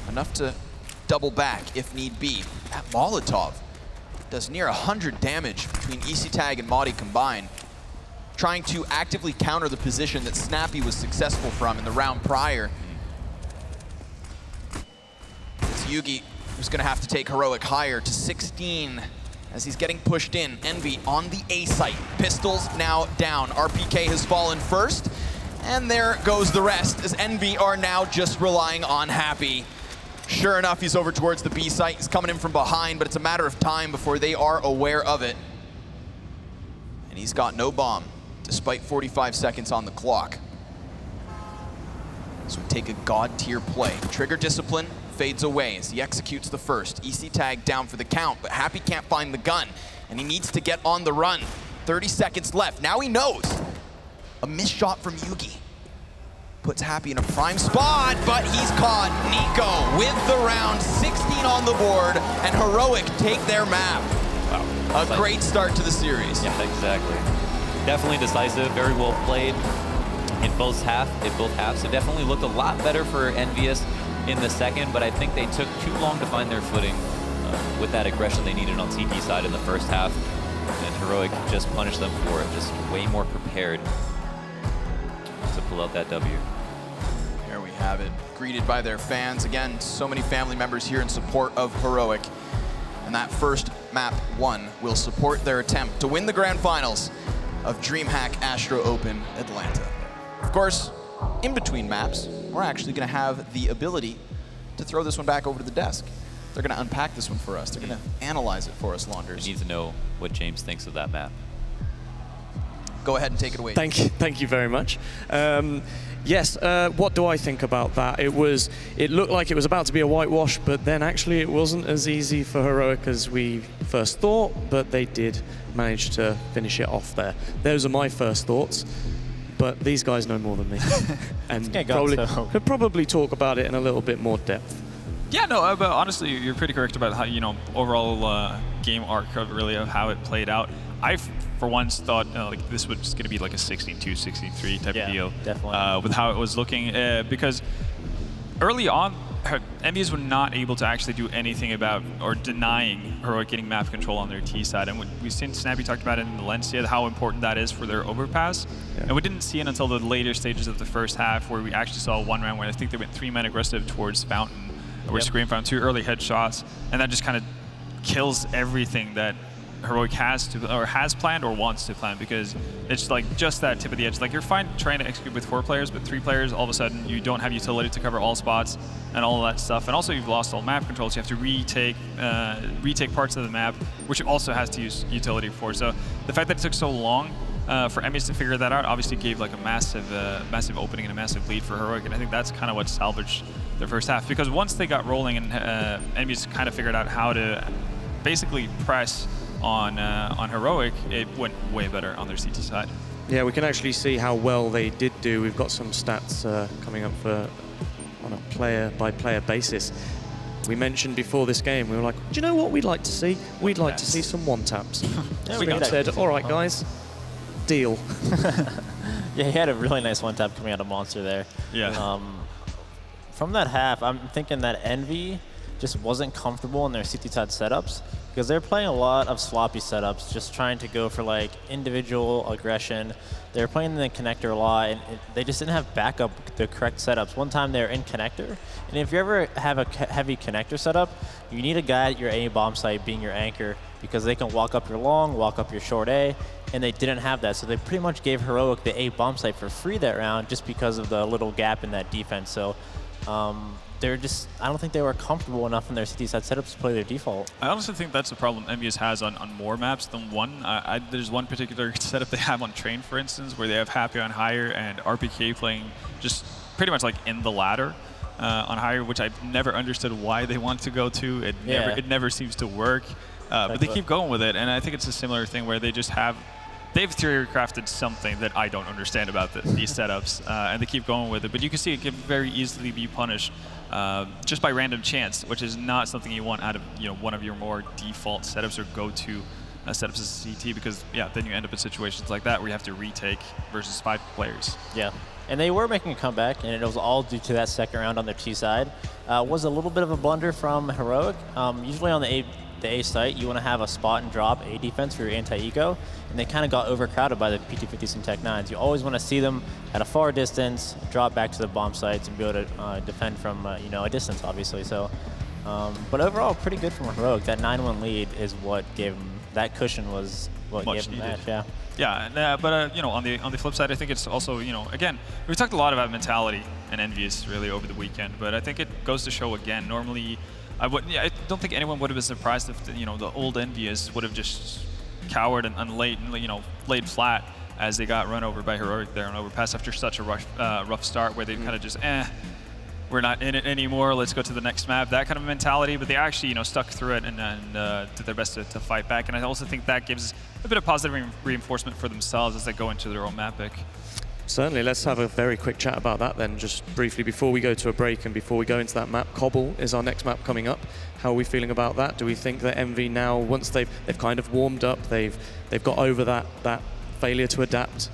Enough to double back if need be. That Molotov does near 100 damage between ECTag and Madi combined, trying to actively counter the position that Snappy was successful from in the round prior. It's Yugi who's gonna have to take Heroic higher to 16 as he's getting pushed in. Envy on the A site. Pistols now down. RPK has fallen first, and there goes the rest as Envy are now just relying on Happy. Sure enough, he's over towards the B site. He's coming in from behind, but it's a matter of time before they are aware of it. And he's got no bomb, despite 45 seconds on the clock. This would take a god tier play. Trigger discipline fades away as he executes the first. ECTag down for the count, but Happy can't find the gun, and he needs to get on the run. 30 seconds left. Now he knows. A missed shot from Yugi puts Happy in a prime spot, but he's caught. Nico with the round, 16 on the board, and Heroic take their map. Wow. A great start to the series. Yeah, exactly. Definitely decisive, very well played in both halves. It definitely looked a lot better for EnVyUs in the second, but I think they took too long to find their footing with that aggression they needed on CT side in the first half. And Heroic just punished them for it, just way more prepared to pull out that W. There we have it. Greeted by their fans. Again, so many family members here in support of Heroic. And that first map 1 will support their attempt to win the grand finals of DreamHack ASTRO Open Atlanta. Of course, in between maps, we're actually going to have the ability to throw this one back over to the desk. They're going to unpack this one for us. They're going to analyze it for us, Launders. We need to know what James thinks of that map. Go ahead and take it away. Thank you very much. Yes, what do I think about that? It looked like it was about to be a whitewash, but then actually it wasn't as easy for Heroic as we first thought, but they did manage to finish it off there. Those are my first thoughts, but these guys know more than me. And could probably talk about it in a little bit more depth. Yeah, no, but honestly, you're pretty correct about how, overall game arc of how it played out. I, for once, thought like this was going to be like a 16-2, 16-3 type of deal. Definitely. With how it was looking, because early on, EnVyUs were not able to actually do anything about or denying Heroic getting map control on their T side. And we've seen Snappy talked about it in Valencia, how important that is for their overpass. Yeah. And we didn't see it until the later stages of the first half, where we actually saw one round where I think they went 3-man aggressive towards Fountain, where Scream found 2 early headshots, and that just kind of kills everything that Heroic has planned or wants to plan, because it's like just that tip of the edge. Like, you're fine trying to execute with 4 players, but 3 players, all of a sudden you don't have utility to cover all spots and all of that stuff. And also you've lost all map control, so you have to retake parts of the map, which it also has to use utility for. So the fact that it took so long for EnVyUs to figure that out obviously gave like a massive opening and a massive lead for Heroic, and I think that's kind of what salvaged their first half, because once they got rolling and EnVyUs kind of figured out how to basically press on Heroic, it went way better on their CT side. Yeah, we can actually see how well they did do. We've got some stats coming up on a player-by-player basis. We mentioned before this game, we were like, do you know what we'd like to see? We'd like to see some one-taps. Yeah, we said, all right, guys, deal. Yeah, he had a really nice one-tap coming out of Monster there. Yeah. From that half, I'm thinking that Envy just wasn't comfortable in their CT side setups, because they're playing a lot of sloppy setups, just trying to go for like individual aggression. They're playing the connector a lot, and they just didn't have backup the correct setups. One time they're in connector, and if you ever have a heavy connector setup, you need a guy at your A bomb site being your anchor, because they can walk up your long, walk up your short A, and they didn't have that. So they pretty much gave Heroic the A bomb site for free that round, just because of the little gap in that defense. So I don't think they were comfortable enough in their CT side setups to play their default. I honestly think that's the problem EnVyUs has on more maps than one. There's one particular setup they have on Train, for instance, where they have Happy on higher and RPK playing just pretty much like in the ladder on higher, which I've never understood why they want to go to. It never seems to work, but they keep going with it, and I think it's a similar thing where they just they've theory crafted something that I don't understand about these setups, and they keep going with it. But you can see it can very easily be punished just by random chance, which is not something you want out of one of your more default setups or go-to setups as a CT, because then you end up in situations like that where you have to retake versus 5 players. Yeah, and they were making a comeback, and it was all due to that second round on their T side. Was a little bit of a blunder from Heroic. Usually on the A site, you want to have a spot and drop A defense for your anti-eco, and they kind of got overcrowded by the PT-50s and Tech-9s. You always want to see them at a far distance, drop back to the bomb sites, and be able to defend from a distance, obviously. So, but overall, pretty good from Heroic. That 9-1 lead is what gave them that cushion. Was what Much gave them needed. that. Yeah. Yeah, but on the flip side, I think it's also again, we talked a lot about mentality and EnVyUs really over the weekend, but I think it goes to show again. Normally, I don't think anyone would have been surprised if the old EnVyUs would have just cowered and laid flat as they got run over by Heroic there on Overpass after such a rough start, where they kind of just we're not in it anymore, let's go to the next map, that kind of mentality. But they actually stuck through it and did their best to fight back, and I also think that gives a bit of positive reinforcement for themselves as they go into their own map pick. Certainly, let's have a very quick chat about that then, just briefly before we go to a break and before we go into that map. Cobble is our next map coming up. How are we feeling about that? Do we think that EnVy now, once they've kind of warmed up, they've got over that failure to adapt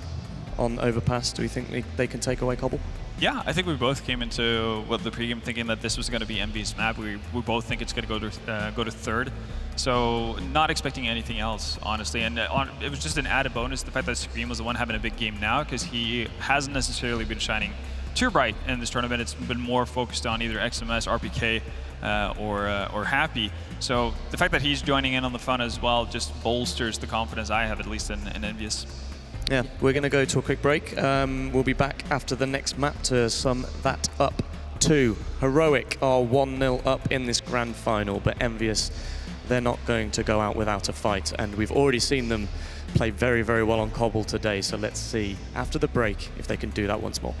on Overpass, do we think they can take away Cobble? Yeah, I think we both came into the pregame thinking that this was going to be EnVy's map. We both think it's going to go to third. So not expecting anything else, honestly. And it was just an added bonus, the fact that Scream was the one having a big game now, because he hasn't necessarily been shining too bright in this tournament. It's been more focused on either XMS, RPK, or Happy. So the fact that he's joining in on the fun as well just bolsters the confidence I have, at least in EnVyUs. Yeah, we're going to go to a quick break. We'll be back after the next map to sum that up too. Heroic are 1-0 up in this grand final, but EnVyUs, they're not going to go out without a fight, and we've already seen them play very, very well on Cobble today, so let's see after the break if they can do that once more.